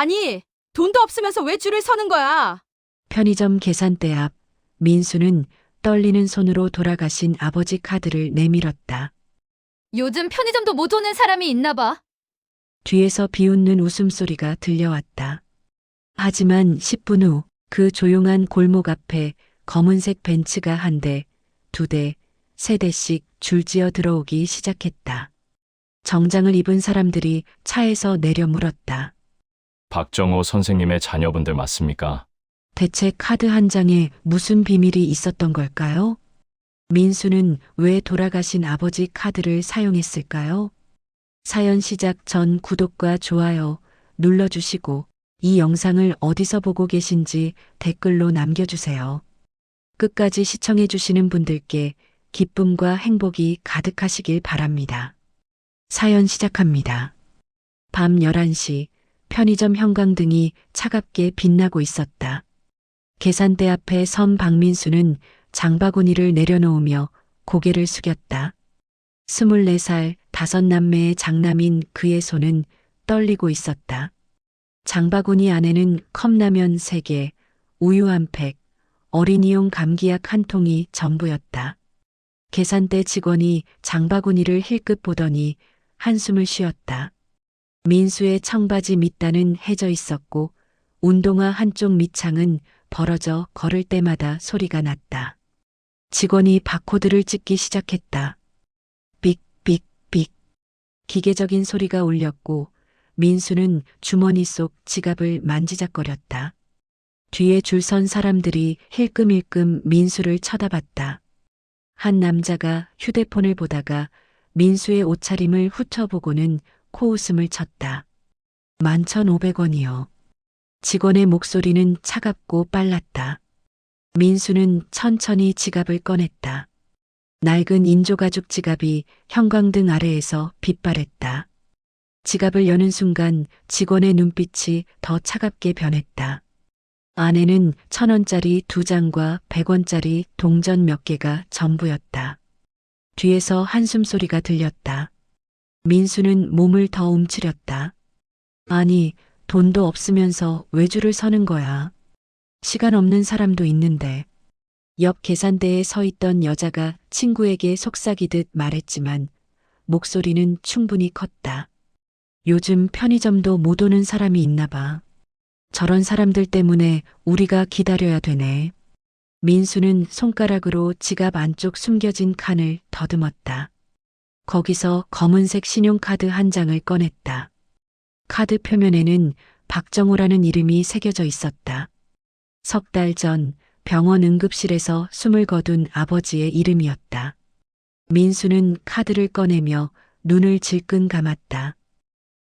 아니, 돈도 없으면서 왜 줄을 서는 거야? 편의점 계산대 앞 민수는 떨리는 손으로 돌아가신 아버지 카드를 내밀었다. 요즘 편의점도 못 오는 사람이 있나 봐. 뒤에서 비웃는 웃음소리가 들려왔다. 하지만 10분 후 그 조용한 골목 앞에 검은색 벤츠가 한 대, 두 대, 세 대씩 줄지어 들어오기 시작했다. 정장을 입은 사람들이 차에서 내려 물었다. 박정호 선생님의 자녀분들 맞습니까? 대체 카드 한 장에 무슨 비밀이 있었던 걸까요? 민수는 왜 돌아가신 아버지 카드를 사용했을까요? 사연 시작 전 구독과 좋아요 눌러주시고 이 영상을 어디서 보고 계신지 댓글로 남겨주세요. 끝까지 시청해주시는 분들께 기쁨과 행복이 가득하시길 바랍니다. 사연 시작합니다. 밤 11시 편의점 형광등이 차갑게 빛나고 있었다. 계산대 앞에 선 박민수는 장바구니를 내려놓으며 고개를 숙였다. 24살 다섯 남매의 장남인 그의 손은 떨리고 있었다. 장바구니 안에는 컵라면 3개, 우유 한 팩, 어린이용 감기약 한 통이 전부였다. 계산대 직원이 장바구니를 힐끗 보더니 한숨을 쉬었다. 민수의 청바지 밑단은 해져 있었고 운동화 한쪽 밑창은 벌어져 걸을 때마다 소리가 났다. 직원이 바코드를 찍기 시작했다. 삑삑삑. 기계적인 소리가 울렸고 민수는 주머니 속 지갑을 만지작거렸다. 뒤에 줄 선 사람들이 힐끔힐끔 민수를 쳐다봤다. 한 남자가 휴대폰을 보다가 민수의 옷차림을 훑어보고는 코웃음을 쳤다. 11,500원이요. 직원의 목소리는 차갑고 빨랐다. 민수는 천천히 지갑을 꺼냈다. 낡은 인조가죽 지갑이 형광등 아래에서 빛발했다. 지갑을 여는 순간 직원의 눈빛이 더 차갑게 변했다. 안에는 1,000원짜리 2장과 100원짜리 동전 몇 개가 전부였다. 뒤에서 한숨 소리가 들렸다. 민수는 몸을 더 움츠렸다. 아니, 돈도 없으면서 왜 줄을 서는 거야? 시간 없는 사람도 있는데. 옆 계산대에 서 있던 여자가 친구에게 속삭이듯 말했지만 목소리는 충분히 컸다. 요즘 편의점도 못 오는 사람이 있나 봐. 저런 사람들 때문에 우리가 기다려야 되네. 민수는 손가락으로 지갑 안쪽 숨겨진 칸을 더듬었다. 거기서 검은색 신용카드 한 장을 꺼냈다. 카드 표면에는 박정호라는 이름이 새겨져 있었다. 석 달 전 병원 응급실에서 숨을 거둔 아버지의 이름이었다. 민수는 카드를 꺼내며 눈을 질끈 감았다.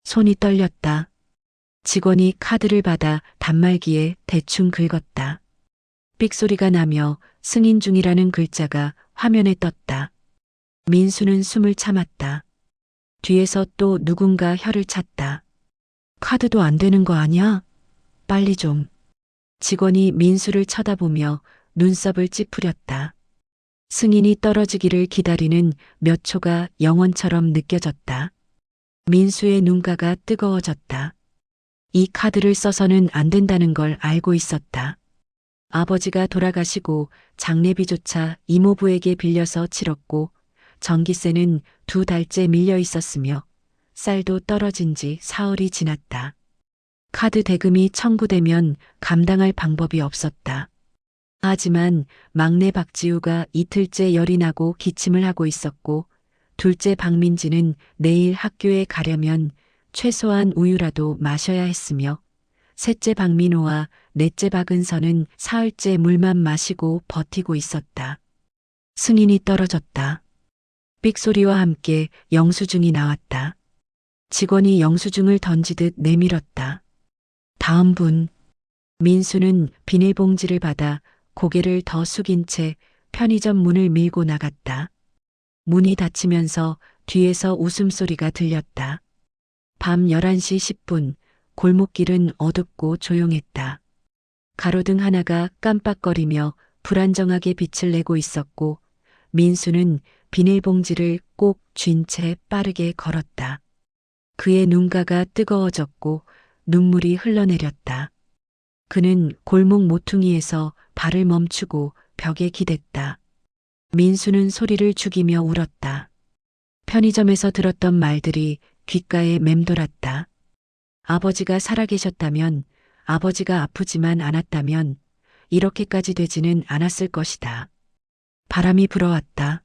손이 떨렸다. 직원이 카드를 받아 단말기에 대충 긁었다. 삑소리가 나며 승인 중이라는 글자가 화면에 떴다. 민수는 숨을 참았다. 뒤에서 또 누군가 혀를 찼다. 카드도 안 되는 거 아니야? 빨리 좀. 직원이 민수를 쳐다보며 눈썹을 찌푸렸다. 승인이 떨어지기를 기다리는 몇 초가 영원처럼 느껴졌다. 민수의 눈가가 뜨거워졌다. 이 카드를 써서는 안 된다는 걸 알고 있었다. 아버지가 돌아가시고 장례비조차 이모부에게 빌려서 치렀고 전기세는 2달째 밀려 있었으며 쌀도 떨어진 지 사흘이 지났다. 카드 대금이 청구되면 감당할 방법이 없었다. 하지만 막내 박지우가 이틀째 열이 나고 기침을 하고 있었고 둘째 박민지는 내일 학교에 가려면 최소한 우유라도 마셔야 했으며 셋째 박민호와 넷째 박은서는 사흘째 물만 마시고 버티고 있었다. 승인이 떨어졌다. 삑소리와 함께 영수증이 나왔다. 직원이 영수증을 던지듯 내밀었다. 다음 분. 민수는 비닐봉지를 받아 고개를 더 숙인 채 편의점 문을 밀고 나갔다. 문이 닫히면서 뒤에서 웃음소리가 들렸다. 밤 11시 10분 골목길은 어둡고 조용했다. 가로등 하나가 깜빡거리며 불안정하게 빛을 내고 있었고 민수는 비닐봉지를 꼭 쥔 채 빠르게 걸었다. 그의 눈가가 뜨거워졌고 눈물이 흘러내렸다. 그는 골목 모퉁이에서 발을 멈추고 벽에 기댔다. 민수는 소리를 죽이며 울었다. 편의점에서 들었던 말들이 귓가에 맴돌았다. 아버지가 살아계셨다면, 아버지가 아프지만 않았다면 이렇게까지 되지는 않았을 것이다. 바람이 불어왔다.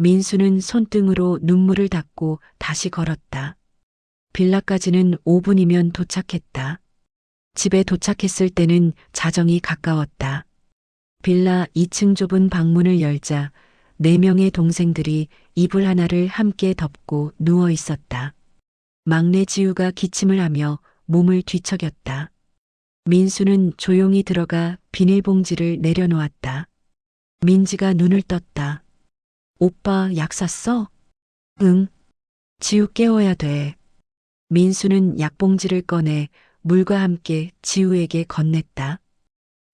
민수는 손등으로 눈물을 닦고 다시 걸었다. 빌라까지는 5분이면 도착했다. 집에 도착했을 때는 자정이 가까웠다. 빌라 2층 좁은 방문을 열자 4명의 동생들이 이불 하나를 함께 덮고 누워 있었다. 막내 지우가 기침을 하며 몸을 뒤척였다. 민수는 조용히 들어가 비닐봉지를 내려놓았다. 민지가 눈을 떴다. 오빠 약 샀어? 응. 지우 깨워야 돼. 민수는 약봉지를 꺼내 물과 함께 지우에게 건넸다.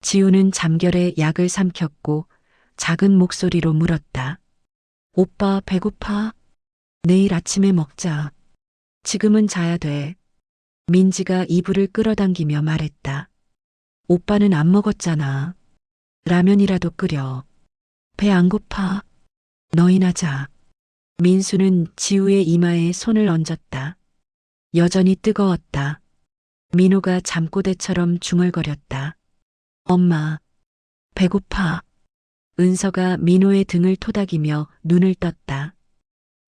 지우는 잠결에 약을 삼켰고 작은 목소리로 물었다. 오빠 배고파? 내일 아침에 먹자. 지금은 자야 돼. 민지가 이불을 끌어당기며 말했다. 오빠는 안 먹었잖아. 라면이라도 끓여. 배 안 고파? 너희나 자. 민수는 지우의 이마에 손을 얹었다. 여전히 뜨거웠다. 민호가 잠꼬대처럼 중얼거렸다. 엄마, 배고파. 은서가 민호의 등을 토닥이며 눈을 떴다.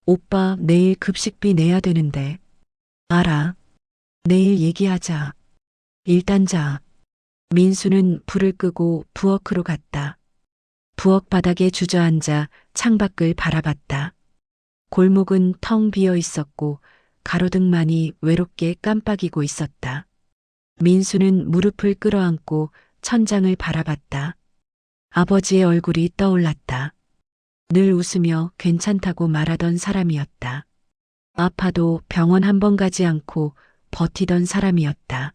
오빠 내일 급식비 내야 되는데. 알아. 내일 얘기하자. 일단 자. 민수는 불을 끄고 부엌으로 갔다. 부엌 바닥에 주저앉아 창밖을 바라봤다. 골목은 텅 비어 있었고 가로등만이 외롭게 깜빡이고 있었다. 민수는 무릎을 끌어안고 천장을 바라봤다. 아버지의 얼굴이 떠올랐다. 늘 웃으며 괜찮다고 말하던 사람이었다. 아파도 병원 한 번 가지 않고 버티던 사람이었다.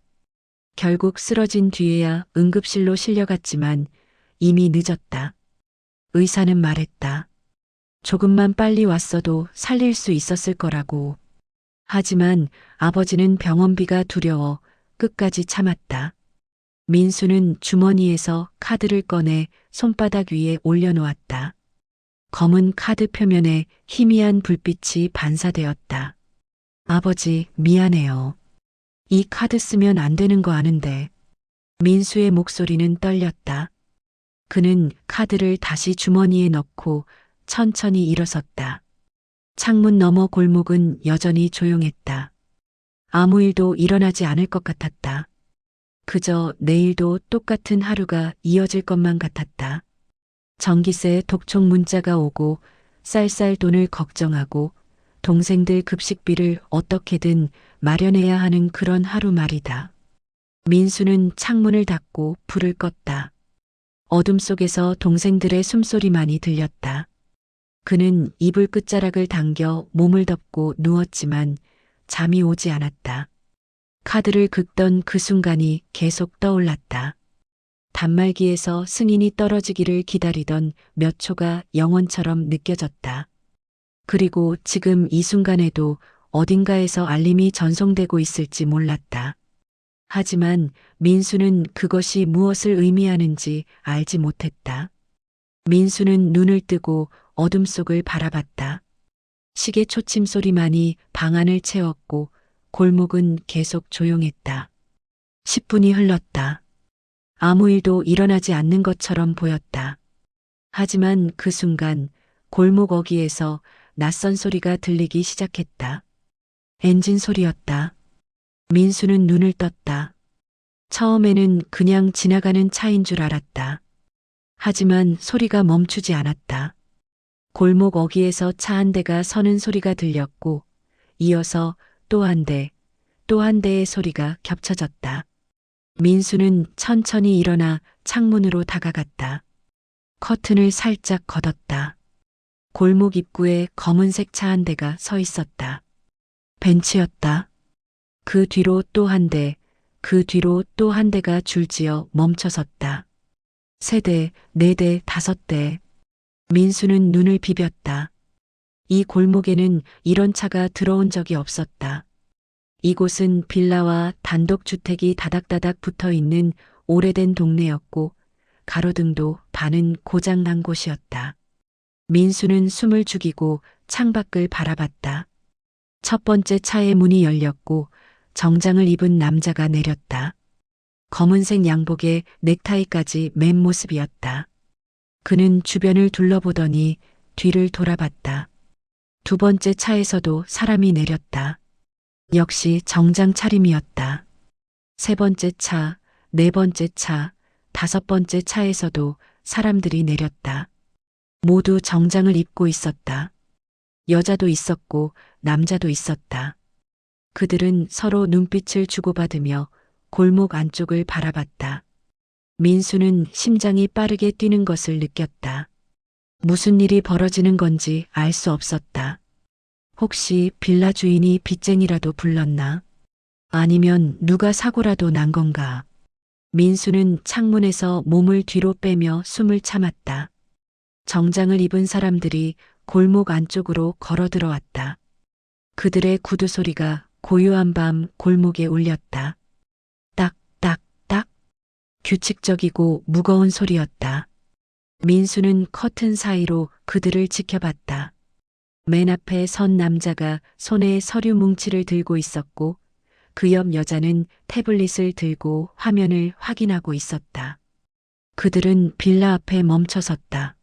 결국 쓰러진 뒤에야 응급실로 실려갔지만 이미 늦었다. 의사는 말했다. 조금만 빨리 왔어도 살릴 수 있었을 거라고. 하지만 아버지는 병원비가 두려워 끝까지 참았다. 민수는 주머니에서 카드를 꺼내 손바닥 위에 올려놓았다. 검은 카드 표면에 희미한 불빛이 반사되었다. 아버지, 미안해요. 이 카드 쓰면 안 되는 거 아는데. 민수의 목소리는 떨렸다. 그는 카드를 다시 주머니에 넣고 천천히 일어섰다. 창문 너머 골목은 여전히 조용했다. 아무 일도 일어나지 않을 것 같았다. 그저 내일도 똑같은 하루가 이어질 것만 같았다. 전기세 독촉 문자가 오고 쌀쌀 돈을 걱정하고 동생들 급식비를 어떻게든 마련해야 하는 그런 하루 말이다. 민수는 창문을 닫고 불을 껐다. 어둠 속에서 동생들의 숨소리만이 들렸다. 그는 이불 끝자락을 당겨 몸을 덮고 누웠지만 잠이 오지 않았다. 카드를 긁던 그 순간이 계속 떠올랐다. 단말기에서 승인이 떨어지기를 기다리던 몇 초가 영원처럼 느껴졌다. 그리고 지금 이 순간에도 어딘가에서 알림이 전송되고 있을지 몰랐다. 하지만 민수는 그것이 무엇을 의미하는지 알지 못했다. 민수는 눈을 뜨고 어둠 속을 바라봤다. 시계 초침 소리만이 방 안을 채웠고 골목은 계속 조용했다. 10분이 흘렀다. 아무 일도 일어나지 않는 것처럼 보였다. 하지만 그 순간 골목 어귀에서 낯선 소리가 들리기 시작했다. 엔진 소리였다. 민수는 눈을 떴다. 처음에는 그냥 지나가는 차인 줄 알았다. 하지만 소리가 멈추지 않았다. 골목 어귀에서 차 한 대가 서는 소리가 들렸고 이어서 또 한 대, 또 한 대의 소리가 겹쳐졌다. 민수는 천천히 일어나 창문으로 다가갔다. 커튼을 살짝 걷었다. 골목 입구에 검은색 차 한 대가 서 있었다. 벤츠였다. 그 뒤로 또 한 대, 그 뒤로 또 한 대가 줄지어 멈춰섰다. 3대, 4대, 5대. 민수는 눈을 비볐다. 이 골목에는 이런 차가 들어온 적이 없었다. 이곳은 빌라와 단독주택이 다닥다닥 붙어 있는 오래된 동네였고 가로등도 반은 고장난 곳이었다. 민수는 숨을 죽이고 창밖을 바라봤다. 첫 번째 차의 문이 열렸고 정장을 입은 남자가 내렸다. 검은색 양복에 넥타이까지 맨 모습이었다. 그는 주변을 둘러보더니 뒤를 돌아봤다. 두 번째 차에서도 사람이 내렸다. 역시 정장 차림이었다. 세 번째 차, 네 번째 차, 다섯 번째 차에서도 사람들이 내렸다. 모두 정장을 입고 있었다. 여자도 있었고 남자도 있었다. 그들은 서로 눈빛을 주고받으며 골목 안쪽을 바라봤다. 민수는 심장이 빠르게 뛰는 것을 느꼈다. 무슨 일이 벌어지는 건지 알 수 없었다. 혹시 빌라 주인이 빚쟁이라도 불렀나? 아니면 누가 사고라도 난 건가? 민수는 창문에서 몸을 뒤로 빼며 숨을 참았다. 정장을 입은 사람들이 골목 안쪽으로 걸어 들어왔다. 그들의 구두 소리가 고요한 밤 골목에 울렸다. 딱, 딱, 딱. 규칙적이고 무거운 소리였다. 민수는 커튼 사이로 그들을 지켜봤다. 맨 앞에 선 남자가 손에 서류 뭉치를 들고 있었고 그 옆 여자는 태블릿을 들고 화면을 확인하고 있었다. 그들은 빌라 앞에 멈춰섰다.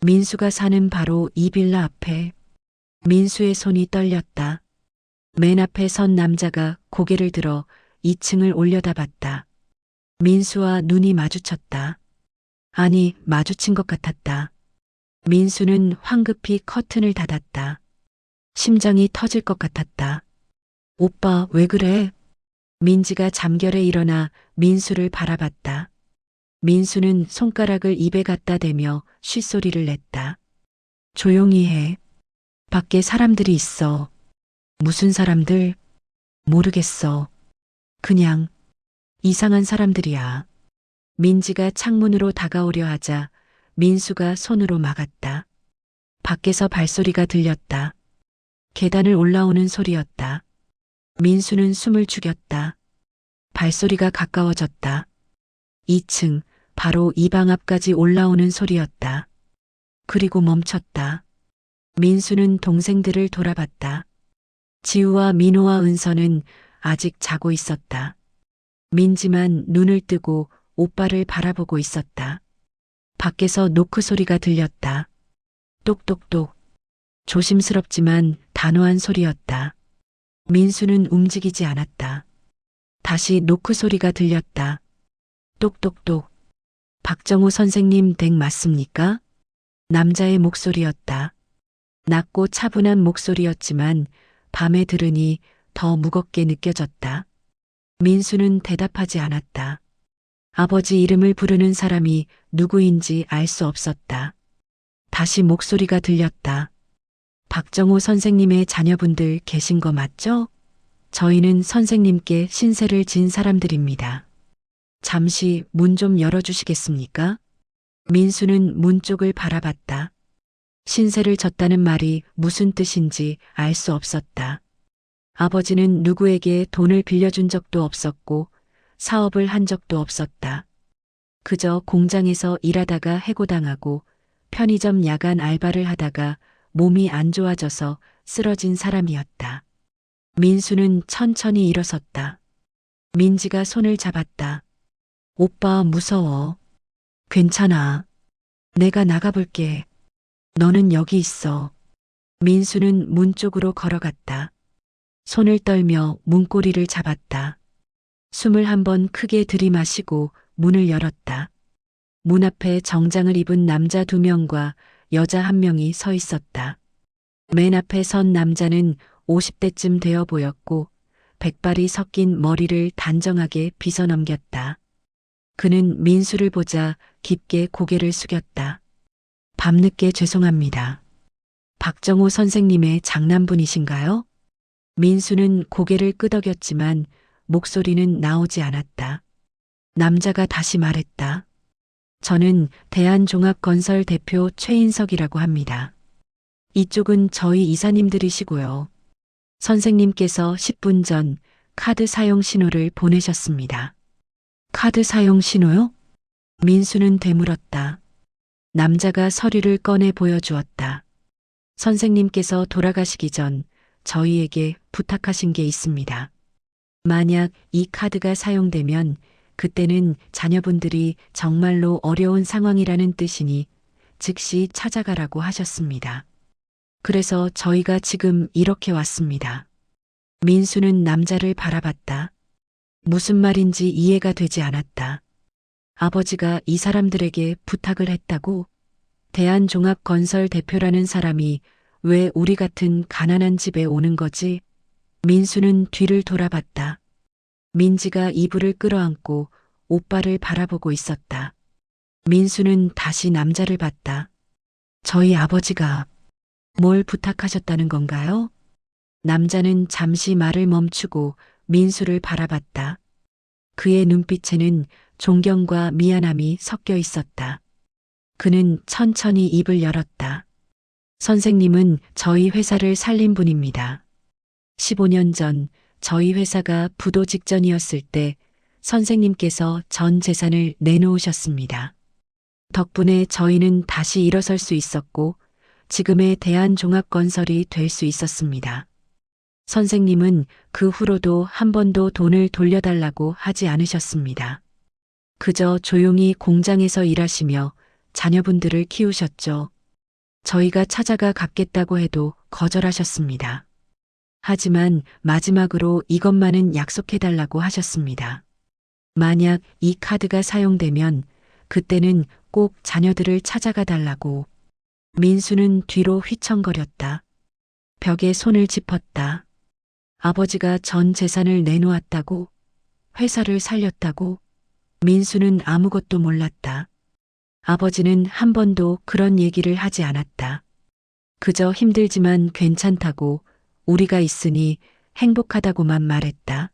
민수가 사는 바로 이 빌라 앞에. 민수의 손이 떨렸다. 맨 앞에 선 남자가 고개를 들어 2층을 올려다봤다. 민수와 눈이 마주쳤다. 아니, 마주친 것 같았다. 민수는 황급히 커튼을 닫았다. 심장이 터질 것 같았다. 오빠, 왜 그래? 민지가 잠결에 일어나 민수를 바라봤다. 민수는 손가락을 입에 갖다 대며 쉿소리를 냈다. 조용히 해. 밖에 사람들이 있어. 무슨 사람들? 모르겠어. 그냥 이상한 사람들이야. 민지가 창문으로 다가오려 하자 민수가 손으로 막았다. 밖에서 발소리가 들렸다. 계단을 올라오는 소리였다. 민수는 숨을 죽였다. 발소리가 가까워졌다. 2층, 바로 이 방 앞까지 올라오는 소리였다. 그리고 멈췄다. 민수는 동생들을 돌아봤다. 지우와 민호와 은서는 아직 자고 있었다. 민지만 눈을 뜨고 오빠를 바라보고 있었다. 밖에서 노크 소리가 들렸다. 똑똑똑. 조심스럽지만 단호한 소리였다. 민수는 움직이지 않았다. 다시 노크 소리가 들렸다. 똑똑똑. 박정호 선생님 댁 맞습니까? 남자의 목소리였다. 낮고 차분한 목소리였지만 밤에 들으니 더 무겁게 느껴졌다. 민수는 대답하지 않았다. 아버지 이름을 부르는 사람이 누구인지 알 수 없었다. 다시 목소리가 들렸다. 박정호 선생님의 자녀분들 계신 거 맞죠? 저희는 선생님께 신세를 진 사람들입니다. 잠시 문 좀 열어주시겠습니까? 민수는 문 쪽을 바라봤다. 신세를 졌다는 말이 무슨 뜻인지 알 수 없었다. 아버지는 누구에게 돈을 빌려준 적도 없었고 사업을 한 적도 없었다. 그저 공장에서 일하다가 해고당하고 편의점 야간 알바를 하다가 몸이 안 좋아져서 쓰러진 사람이었다. 민수는 천천히 일어섰다. 민지가 손을 잡았다. 오빠 무서워. 괜찮아. 내가 나가볼게. 너는 여기 있어. 민수는 문 쪽으로 걸어갔다. 손을 떨며 문고리를 잡았다. 숨을 한번 크게 들이마시고 문을 열었다. 문 앞에 정장을 입은 남자 2명과 여자 1명이 서 있었다. 맨 앞에 선 남자는 50대쯤 되어 보였고 백발이 섞인 머리를 단정하게 빗어 넘겼다. 그는 민수를 보자 깊게 고개를 숙였다. 밤늦게 죄송합니다. 박정호 선생님의 장남분이신가요? 민수는 고개를 끄덕였지만 목소리는 나오지 않았다. 남자가 다시 말했다. 저는 대한종합건설 대표 최인석이라고 합니다. 이쪽은 저희 이사님들이시고요. 선생님께서 10분 전 카드 사용 신호를 보내셨습니다. 카드 사용 신호요? 민수는 되물었다. 남자가 서류를 꺼내 보여주었다. 선생님께서 돌아가시기 전 저희에게 부탁하신 게 있습니다. 만약 이 카드가 사용되면 그때는 자녀분들이 정말로 어려운 상황이라는 뜻이니 즉시 찾아가라고 하셨습니다. 그래서 저희가 지금 이렇게 왔습니다. 민수는 남자를 바라봤다. 무슨 말인지 이해가 되지 않았다. 아버지가 이 사람들에게 부탁을 했다고? 대한종합건설 대표라는 사람이 왜 우리 같은 가난한 집에 오는 거지? 민수는 뒤를 돌아봤다. 민지가 이불을 끌어안고 오빠를 바라보고 있었다. 민수는 다시 남자를 봤다. 저희 아버지가 뭘 부탁하셨다는 건가요? 남자는 잠시 말을 멈추고 민수를 바라봤다. 그의 눈빛에는 존경과 미안함이 섞여 있었다. 그는 천천히 입을 열었다. 선생님은 저희 회사를 살린 분입니다. 15년 전 저희 회사가 부도 직전이었을 때 선생님께서 전 재산을 내놓으셨습니다. 덕분에 저희는 다시 일어설 수 있었고 지금의 대한종합건설이 될 수 있었습니다. 선생님은 그 후로도 한 번도 돈을 돌려달라고 하지 않으셨습니다. 그저 조용히 공장에서 일하시며 자녀분들을 키우셨죠. 저희가 찾아가 갚겠다고 해도 거절하셨습니다. 하지만 마지막으로 이것만은 약속해달라고 하셨습니다. 만약 이 카드가 사용되면 그때는 꼭 자녀들을 찾아가 달라고. 민수는 뒤로 휘청거렸다. 벽에 손을 짚었다. 아버지가 전 재산을 내놓았다고? 회사를 살렸다고? 민수는 아무것도 몰랐다. 아버지는 한 번도 그런 얘기를 하지 않았다. 그저 힘들지만 괜찮다고, 우리가 있으니 행복하다고만 말했다.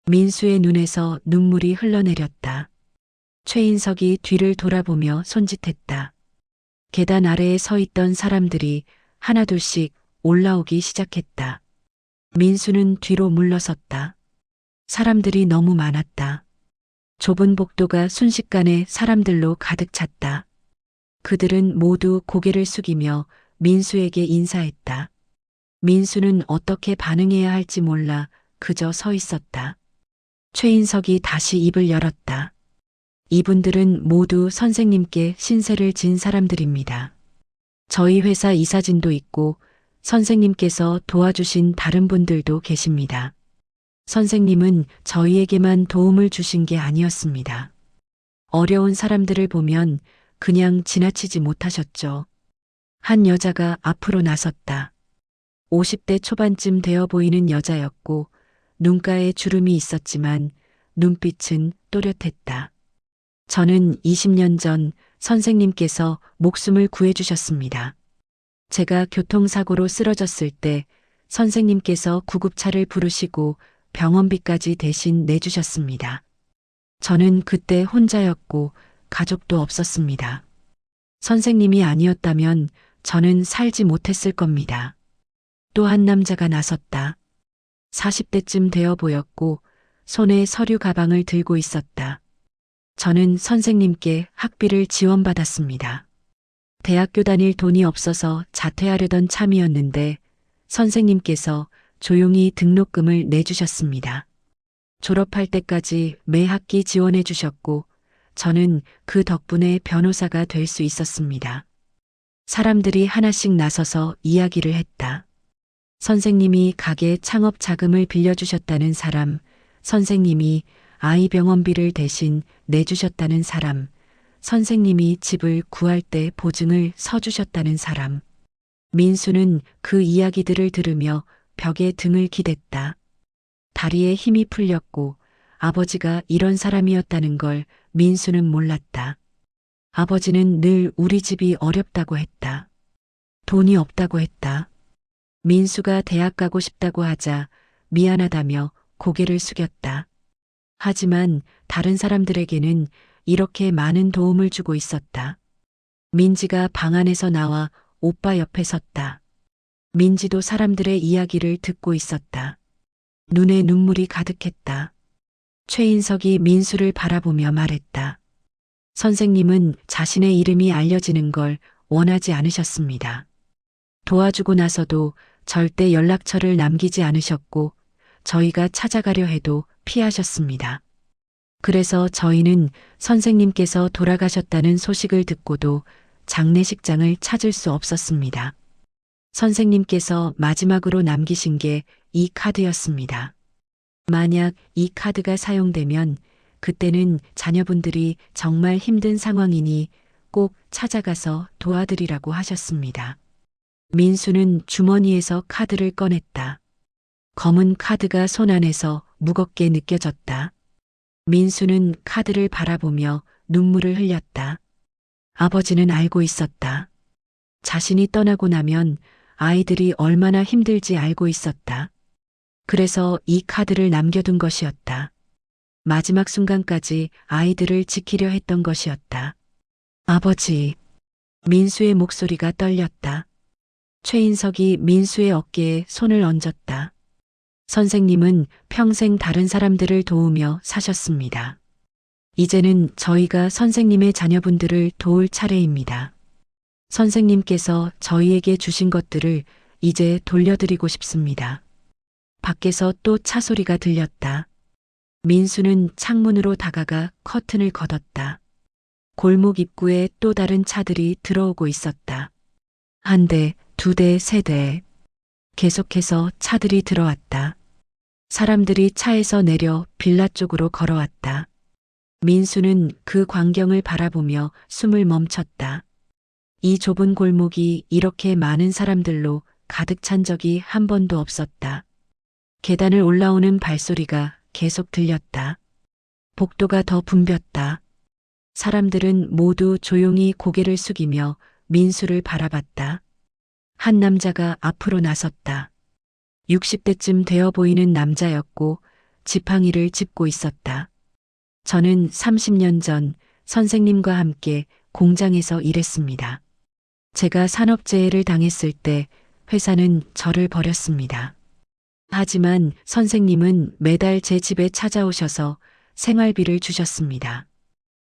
민수의 눈에서 눈물이 흘러내렸다. 최인석이 뒤를 돌아보며 손짓했다. 계단 아래에 서 있던 사람들이 하나둘씩 올라오기 시작했다. 민수는 뒤로 물러섰다. 사람들이 너무 많았다. 좁은 복도가 순식간에 사람들로 가득 찼다. 그들은 모두 고개를 숙이며 민수에게 인사했다. 민수는 어떻게 반응해야 할지 몰라 그저 서 있었다. 최인석이 다시 입을 열었다. 이분들은 모두 선생님께 신세를 진 사람들입니다. 저희 회사 이사진도 있고 선생님께서 도와주신 다른 분들도 계십니다. 선생님은 저희에게만 도움을 주신 게 아니었습니다. 어려운 사람들을 보면 그냥 지나치지 못하셨죠. 한 여자가 앞으로 나섰다. 50대 초반쯤 되어 보이는 여자였고 눈가에 주름이 있었지만 눈빛은 또렷했다. 저는 20년 전 선생님께서 목숨을 구해주셨습니다. 제가 교통사고로 쓰러졌을 때 선생님께서 구급차를 부르시고 병원비까지 대신 내주셨습니다. 저는 그때 혼자였고 가족도 없었습니다. 선생님이 아니었다면 저는 살지 못했을 겁니다. 또 한 남자가 나섰다. 40대쯤 되어 보였고 손에 서류 가방을 들고 있었다. 저는 선생님께 학비를 지원받았습니다. 대학교 다닐 돈이 없어서 자퇴하려던 참이었는데 선생님께서 조용히 등록금을 내주셨습니다. 졸업할 때까지 매 학기 지원해 주셨고 저는 그 덕분에 변호사가 될 수 있었습니다. 사람들이 하나씩 나서서 이야기를 했다. 선생님이 가게 창업 자금을 빌려주셨다는 사람, 선생님이 아이 병원비를 대신 내주셨다는 사람, 선생님이 집을 구할 때 보증을 서주셨다는 사람. 민수는 그 이야기들을 들으며 벽에 등을 기댔다. 다리에 힘이 풀렸고 아버지가 이런 사람이었다는 걸 민수는 몰랐다. 아버지는 늘 우리 집이 어렵다고 했다. 돈이 없다고 했다. 민수가 대학 가고 싶다고 하자 미안하다며 고개를 숙였다. 하지만 다른 사람들에게는 이렇게 많은 도움을 주고 있었다. 민지가 방 안에서 나와 오빠 옆에 섰다. 민지도 사람들의 이야기를 듣고 있었다. 눈에 눈물이 가득했다. 최인석이 민수를 바라보며 말했다. 선생님은 자신의 이름이 알려지는 걸 원하지 않으셨습니다. 도와주고 나서도 절대 연락처를 남기지 않으셨고 저희가 찾아가려 해도 피하셨습니다. 그래서 저희는 선생님께서 돌아가셨다는 소식을 듣고도 장례식장을 찾을 수 없었습니다. 선생님께서 마지막으로 남기신 게 이 카드였습니다. 만약 이 카드가 사용되면 그때는 자녀분들이 정말 힘든 상황이니 꼭 찾아가서 도와드리라고 하셨습니다. 민수는 주머니에서 카드를 꺼냈다. 검은 카드가 손 안에서 무겁게 느껴졌다. 민수는 카드를 바라보며 눈물을 흘렸다. 아버지는 알고 있었다. 자신이 떠나고 나면 아이들이 얼마나 힘들지 알고 있었다. 그래서 이 카드를 남겨둔 것이었다. 마지막 순간까지 아이들을 지키려 했던 것이었다. 아버지. 민수의 목소리가 떨렸다. 최인석이 민수의 어깨에 손을 얹었다. 선생님은 평생 다른 사람들을 도우며 사셨습니다. 이제는 저희가 선생님의 자녀분들을 도울 차례입니다. 선생님께서 저희에게 주신 것들을 이제 돌려드리고 싶습니다. 밖에서 또 차 소리가 들렸다. 민수는 창문으로 다가가 커튼을 걷었다. 골목 입구에 또 다른 차들이 들어오고 있었다. 한 대, 두 대, 세 대. 계속해서 차들이 들어왔다. 사람들이 차에서 내려 빌라 쪽으로 걸어왔다. 민수는 그 광경을 바라보며 숨을 멈췄다. 이 좁은 골목이 이렇게 많은 사람들로 가득 찬 적이 한 번도 없었다. 계단을 올라오는 발소리가 계속 들렸다. 복도가 더 붐볐다. 사람들은 모두 조용히 고개를 숙이며 민수를 바라봤다. 한 남자가 앞으로 나섰다. 60대쯤 되어 보이는 남자였고 지팡이를 짚고 있었다. 저는 30년 전 선생님과 함께 공장에서 일했습니다. 제가 산업재해를 당했을 때 회사는 저를 버렸습니다. 하지만 선생님은 매달 제 집에 찾아오셔서 생활비를 주셨습니다.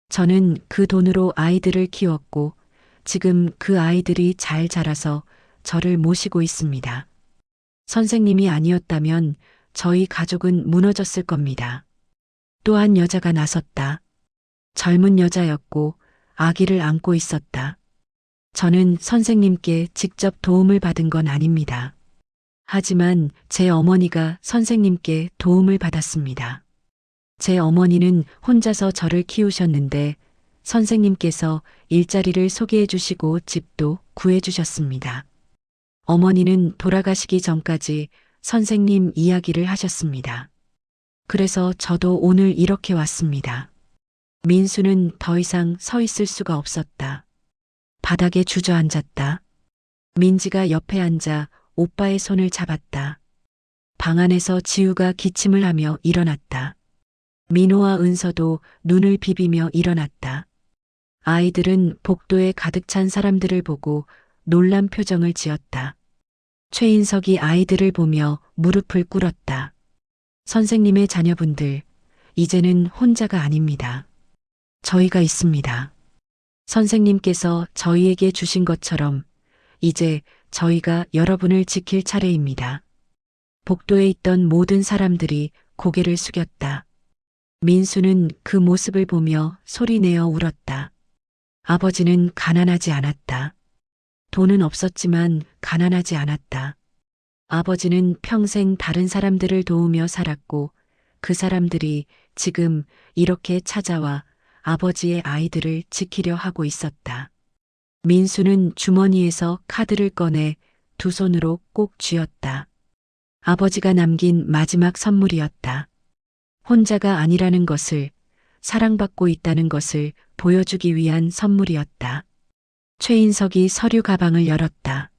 저는 그 돈으로 아이들을 키웠고 지금 그 아이들이 잘 자라서 저를 모시고 있습니다. 선생님이 아니었다면 저희 가족은 무너졌을 겁니다. 또 한 여자가 나섰다. 젊은 여자였고 아기를 안고 있었다. 저는 선생님께 직접 도움을 받은 건 아닙니다. 하지만 제 어머니가 선생님께 도움을 받았습니다. 제 어머니는 혼자서 저를 키우셨는데 선생님께서 일자리를 소개해 주시고 집도 구해 주셨습니다. 어머니는 돌아가시기 전까지 선생님 이야기를 하셨습니다. 그래서 저도 오늘 이렇게 왔습니다. 민수는 더 이상 서 있을 수가 없었다. 바닥에 주저앉았다. 민지가 옆에 앉아 오빠의 손을 잡았다. 방 안에서 지우가 기침을 하며 일어났다. 민호와 은서도 눈을 비비며 일어났다. 아이들은 복도에 가득 찬 사람들을 보고 놀란 표정을 지었다. 최인석이 아이들을 보며 무릎을 꿇었다. 선생님의 자녀분들, 이제는 혼자가 아닙니다. 저희가 있습니다. 선생님께서 저희에게 주신 것처럼 이제 저희가 여러분을 지킬 차례입니다. 복도에 있던 모든 사람들이 고개를 숙였다. 민수는 그 모습을 보며 소리내어 울었다. 아버지는 가난하지 않았다. 돈은 없었지만 가난하지 않았다. 아버지는 평생 다른 사람들을 도우며 살았고 그 사람들이 지금 이렇게 찾아와 아버지의 아이들을 지키려 하고 있었다. 민수는 주머니에서 카드를 꺼내 두 손으로 꼭 쥐었다. 아버지가 남긴 마지막 선물이었다. 혼자가 아니라는 것을, 사랑받고 있다는 것을 보여주기 위한 선물이었다. 최인석이 서류 가방을 열었다.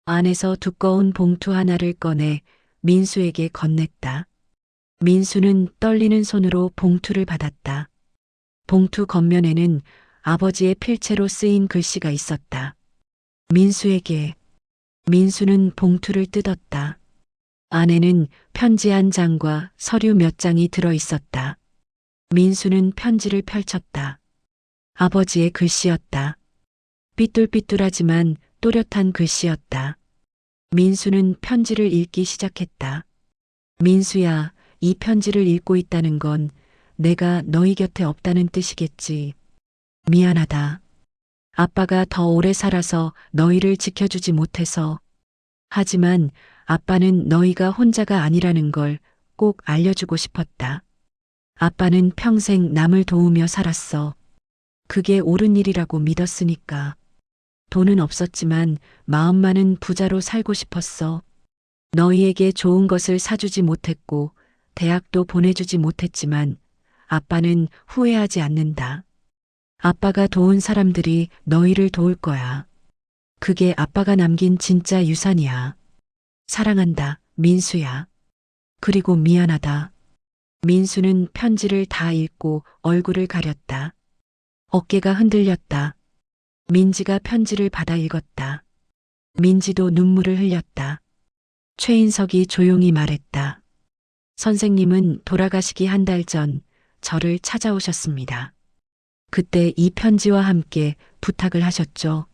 안에서 두꺼운 봉투 하나를 꺼내 민수에게 건넸다. 민수는 떨리는 손으로 봉투를 받았다. 봉투 겉면에는 아버지의 필체로 쓰인 글씨가 있었다. 민수에게. 민수는 봉투를 뜯었다. 안에는 편지 한 장과 서류 몇 장이 들어 있었다. 민수는 편지를 펼쳤다. 아버지의 글씨였다. 삐뚤삐뚤하지만 또렷한 글씨였다. 민수는 편지를 읽기 시작했다. 민수야, 이 편지를 읽고 있다는 건 내가 너희 곁에 없다는 뜻이겠지. 미안하다. 아빠가 더 오래 살아서 너희를 지켜주지 못해서. 하지만 아빠는 너희가 혼자가 아니라는 걸 꼭 알려주고 싶었다. 아빠는 평생 남을 도우며 살았어. 그게 옳은 일이라고 믿었으니까. 돈은 없었지만 마음만은 부자로 살고 싶었어. 너희에게 좋은 것을 사주지 못했고 대학도 보내주지 못했지만 아빠는 후회하지 않는다. 아빠가 도운 사람들이 너희를 도울 거야. 그게 아빠가 남긴 진짜 유산이야. 사랑한다, 민수야. 그리고 미안하다. 민수는 편지를 다 읽고 얼굴을 가렸다. 어깨가 흔들렸다. 민지가 편지를 받아 읽었다. 민지도 눈물을 흘렸다. 최인석이 조용히 말했다. 선생님은 돌아가시기 한 달 전 저를 찾아오셨습니다. 그때 이 편지와 함께 부탁을 하셨죠.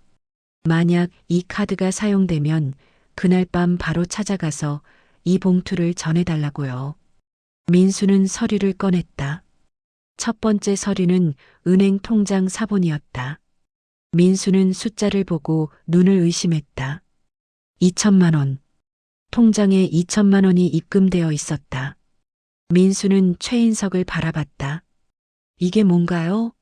만약 이 카드가 사용되면 그날 밤 바로 찾아가서 이 봉투를 전해달라고요. 민수는 서류를 꺼냈다. 첫 번째 서류는 은행 통장 사본이었다. 민수는 숫자를 보고 눈을 의심했다. 2천만 원. 통장에 2천만 원이 입금되어 있었다. 민수는 최인석을 바라봤다. 이게 뭔가요?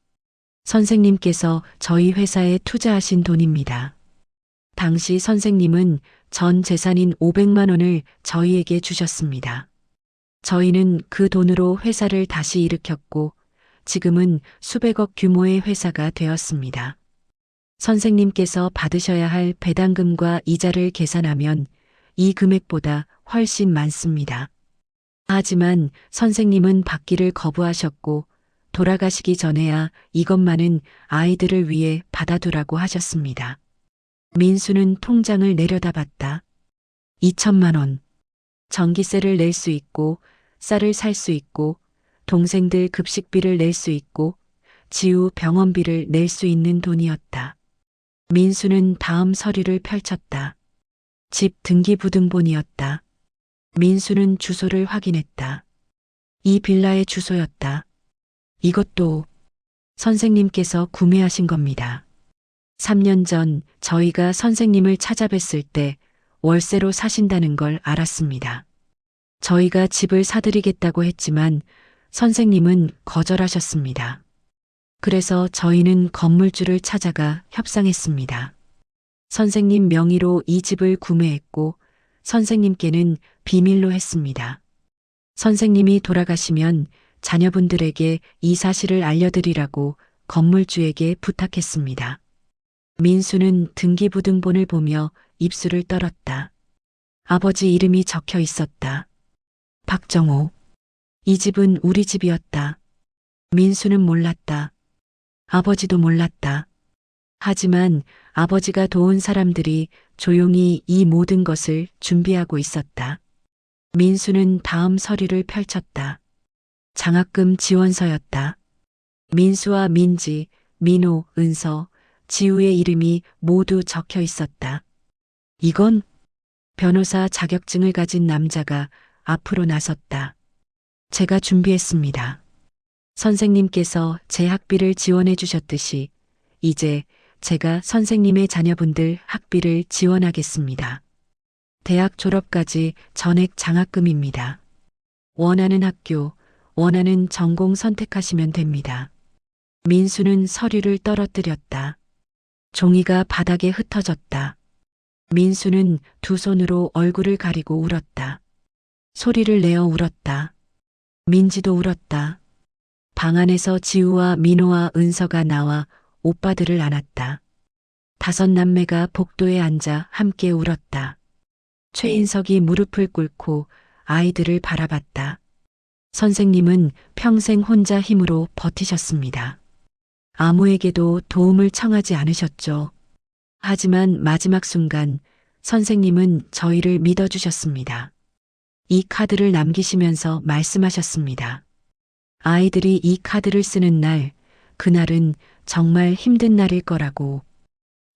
선생님께서 저희 회사에 투자하신 돈입니다. 당시 선생님은 전 재산인 500만 원을 저희에게 주셨습니다. 저희는 그 돈으로 회사를 다시 일으켰고 지금은 수백억 규모의 회사가 되었습니다. 선생님께서 받으셔야 할 배당금과 이자를 계산하면 이 금액보다 훨씬 많습니다. 하지만 선생님은 받기를 거부하셨고 돌아가시기 전에야 이것만은 아이들을 위해 받아두라고 하셨습니다. 민수는 통장을 내려다봤다. 2천만 원. 전기세를 낼 수 있고 쌀을 살 수 있고 동생들 급식비를 낼 수 있고 지우 병원비를 낼 수 있는 돈이었다. 민수는 다음 서류를 펼쳤다. 집 등기부등본이었다. 민수는 주소를 확인했다. 이 빌라의 주소였다. 이것도 선생님께서 구매하신 겁니다. 3년 전 저희가 선생님을 찾아뵀을 때 월세로 사신다는 걸 알았습니다. 저희가 집을 사드리겠다고 했지만 선생님은 거절하셨습니다. 그래서 저희는 건물주를 찾아가 협상했습니다. 선생님 명의로 이 집을 구매했고 선생님께는 비밀로 했습니다. 선생님이 돌아가시면 자녀분들에게 이 사실을 알려드리라고 건물주에게 부탁했습니다. 민수는 등기부등본을 보며 입술을 떨었다. 아버지 이름이 적혀 있었다. 박정호. 이 집은 우리 집이었다. 민수는 몰랐다. 아버지도 몰랐다. 하지만 아버지가 도운 사람들이 조용히 이 모든 것을 준비하고 있었다. 민수는 다음 서류를 펼쳤다. 장학금 지원서였다. 민수와 민지, 민호, 은서, 지우의 이름이 모두 적혀 있었다. 이건 변호사 자격증을 가진 남자가 앞으로 나섰다. 제가 준비했습니다. 선생님께서 제 학비를 지원해 주셨듯이 이제 제가 선생님의 자녀분들 학비를 지원하겠습니다. 대학 졸업까지 전액 장학금입니다. 원하는 학교, 원하는 전공 선택하시면 됩니다. 민수는 서류를 떨어뜨렸다. 종이가 바닥에 흩어졌다. 민수는 두 손으로 얼굴을 가리고 울었다. 소리를 내어 울었다. 민지도 울었다. 방 안에서 지우와 민호와 은서가 나와 오빠들을 안았다. 5 남매가 복도에 앉아 함께 울었다. 최인석이 무릎을 꿇고 아이들을 바라봤다. 선생님은 평생 혼자 힘으로 버티셨습니다. 아무에게도 도움을 청하지 않으셨죠. 하지만 마지막 순간 선생님은 저희를 믿어주셨습니다. 이 카드를 남기시면서 말씀하셨습니다. 아이들이 이 카드를 쓰는 날, 그날은 정말 힘든 날일 거라고.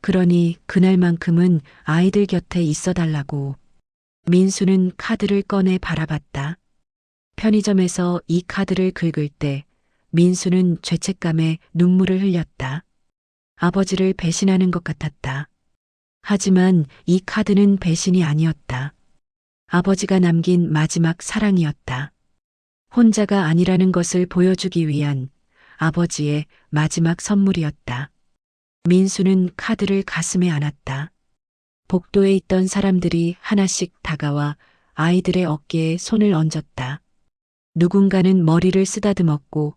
그러니 그날만큼은 아이들 곁에 있어 달라고. 민수는 카드를 꺼내 바라봤다. 편의점에서 이 카드를 긁을 때 민수는 죄책감에 눈물을 흘렸다. 아버지를 배신하는 것 같았다. 하지만 이 카드는 배신이 아니었다. 아버지가 남긴 마지막 사랑이었다. 혼자가 아니라는 것을 보여주기 위한 아버지의 마지막 선물이었다. 민수는 카드를 가슴에 안았다. 복도에 있던 사람들이 하나씩 다가와 아이들의 어깨에 손을 얹었다. 누군가는 머리를 쓰다듬었고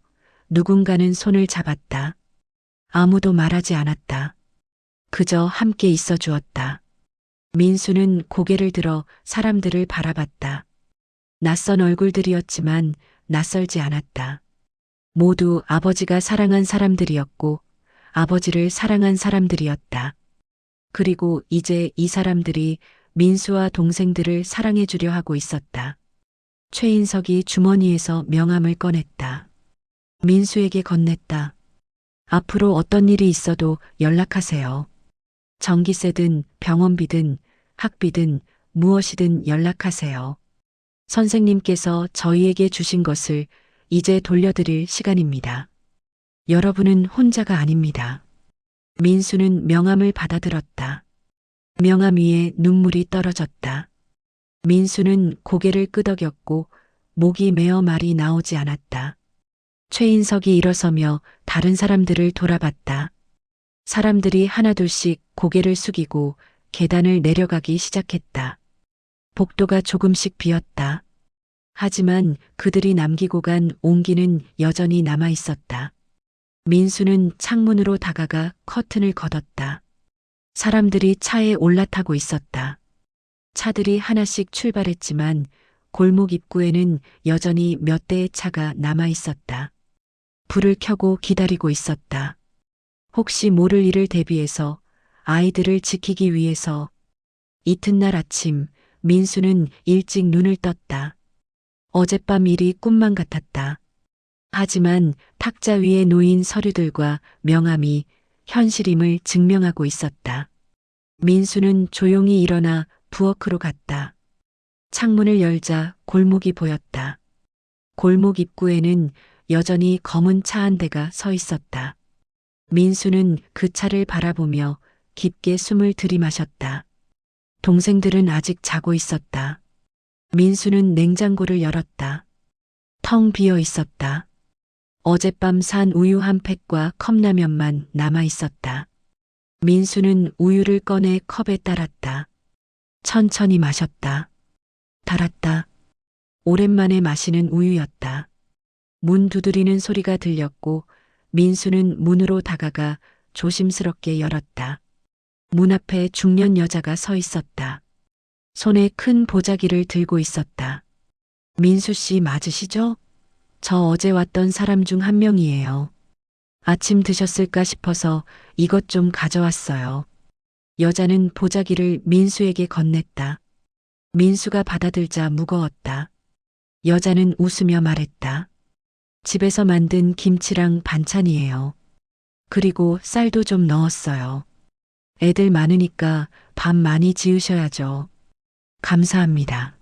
누군가는 손을 잡았다. 아무도 말하지 않았다. 그저 함께 있어 주었다. 민수는 고개를 들어 사람들을 바라봤다. 낯선 얼굴들이었지만 낯설지 않았다. 모두 아버지가 사랑한 사람들이었고 아버지를 사랑한 사람들이었다. 그리고 이제 이 사람들이 민수와 동생들을 사랑해 주려 하고 있었다. 최인석이 주머니에서 명함을 꺼냈다. 민수에게 건넸다. 앞으로 어떤 일이 있어도 연락하세요. 전기세든 병원비든 학비든 무엇이든 연락하세요. 선생님께서 저희에게 주신 것을 이제 돌려드릴 시간입니다. 여러분은 혼자가 아닙니다. 민수는 명함을 받아들었다. 명함 위에 눈물이 떨어졌다. 민수는 고개를 끄덕였고 목이 메어 말이 나오지 않았다. 최인석이 일어서며 다른 사람들을 돌아봤다. 사람들이 하나둘씩 고개를 숙이고 계단을 내려가기 시작했다. 복도가 조금씩 비었다. 하지만 그들이 남기고 간 온기는 여전히 남아 있었다. 민수는 창문으로 다가가 커튼을 걷었다. 사람들이 차에 올라타고 있었다. 차들이 하나씩 출발했지만 골목 입구에는 여전히 몇 대의 차가 남아 있었다. 불을 켜고 기다리고 있었다. 혹시 모를 일을 대비해서 아이들을 지키기 위해서. 이튿날 아침 민수는 일찍 눈을 떴다. 어젯밤 일이 꿈만 같았다. 하지만 탁자 위에 놓인 서류들과 명함이 현실임을 증명하고 있었다. 민수는 조용히 일어나 부엌으로 갔다. 창문을 열자 골목이 보였다. 골목 입구에는 여전히 검은 차 한 대가 서 있었다. 민수는 그 차를 바라보며 깊게 숨을 들이마셨다. 동생들은 아직 자고 있었다. 민수는 냉장고를 열었다. 텅 비어 있었다. 어젯밤 산 우유 한 팩과 컵라면만 남아 있었다. 민수는 우유를 꺼내 컵에 따랐다. 천천히 마셨다. 달았다. 오랜만에 마시는 우유였다. 문 두드리는 소리가 들렸고 민수는 문으로 다가가 조심스럽게 열었다. 문 앞에 중년 여자가 서 있었다. 손에 큰 보자기를 들고 있었다. 민수 씨 맞으시죠? 저 어제 왔던 사람 중 한 명이에요. 아침 드셨을까 싶어서 이것 좀 가져왔어요. 여자는 보자기를 민수에게 건넸다. 민수가 받아들자 무거웠다. 여자는 웃으며 말했다. 집에서 만든 김치랑 반찬이에요. 그리고 쌀도 좀 넣었어요. 애들 많으니까 밥 많이 지으셔야죠. 감사합니다.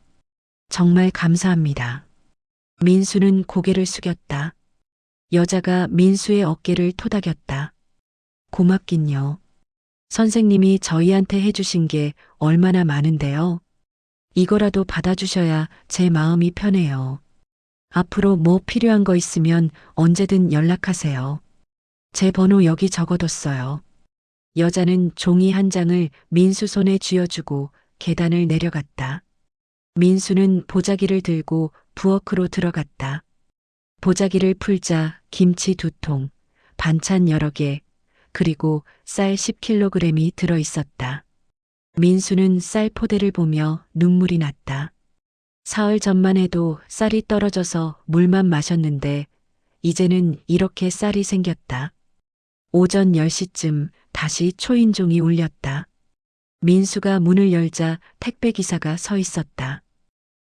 정말 감사합니다. 민수는 고개를 숙였다. 여자가 민수의 어깨를 토닥였다. 고맙긴요. 선생님이 저희한테 해주신 게 얼마나 많은데요. 이거라도 받아주셔야 제 마음이 편해요. 앞으로 뭐 필요한 거 있으면 언제든 연락하세요. 제 번호 여기 적어뒀어요. 여자는 종이 한 장을 민수 손에 쥐어주고 계단을 내려갔다. 민수는 보자기를 들고 부엌으로 들어갔다. 보자기를 풀자 김치 2통, 반찬 여러 개, 그리고 쌀 10kg이 들어 있었다. 민수는 쌀 포대를 보며 눈물이 났다. 사흘 전만 해도 쌀이 떨어져서 물만 마셨는데 이제는 이렇게 쌀이 생겼다. 오전 10시쯤 다시 초인종이 울렸다. 민수가 문을 열자 택배기사가 서 있었다.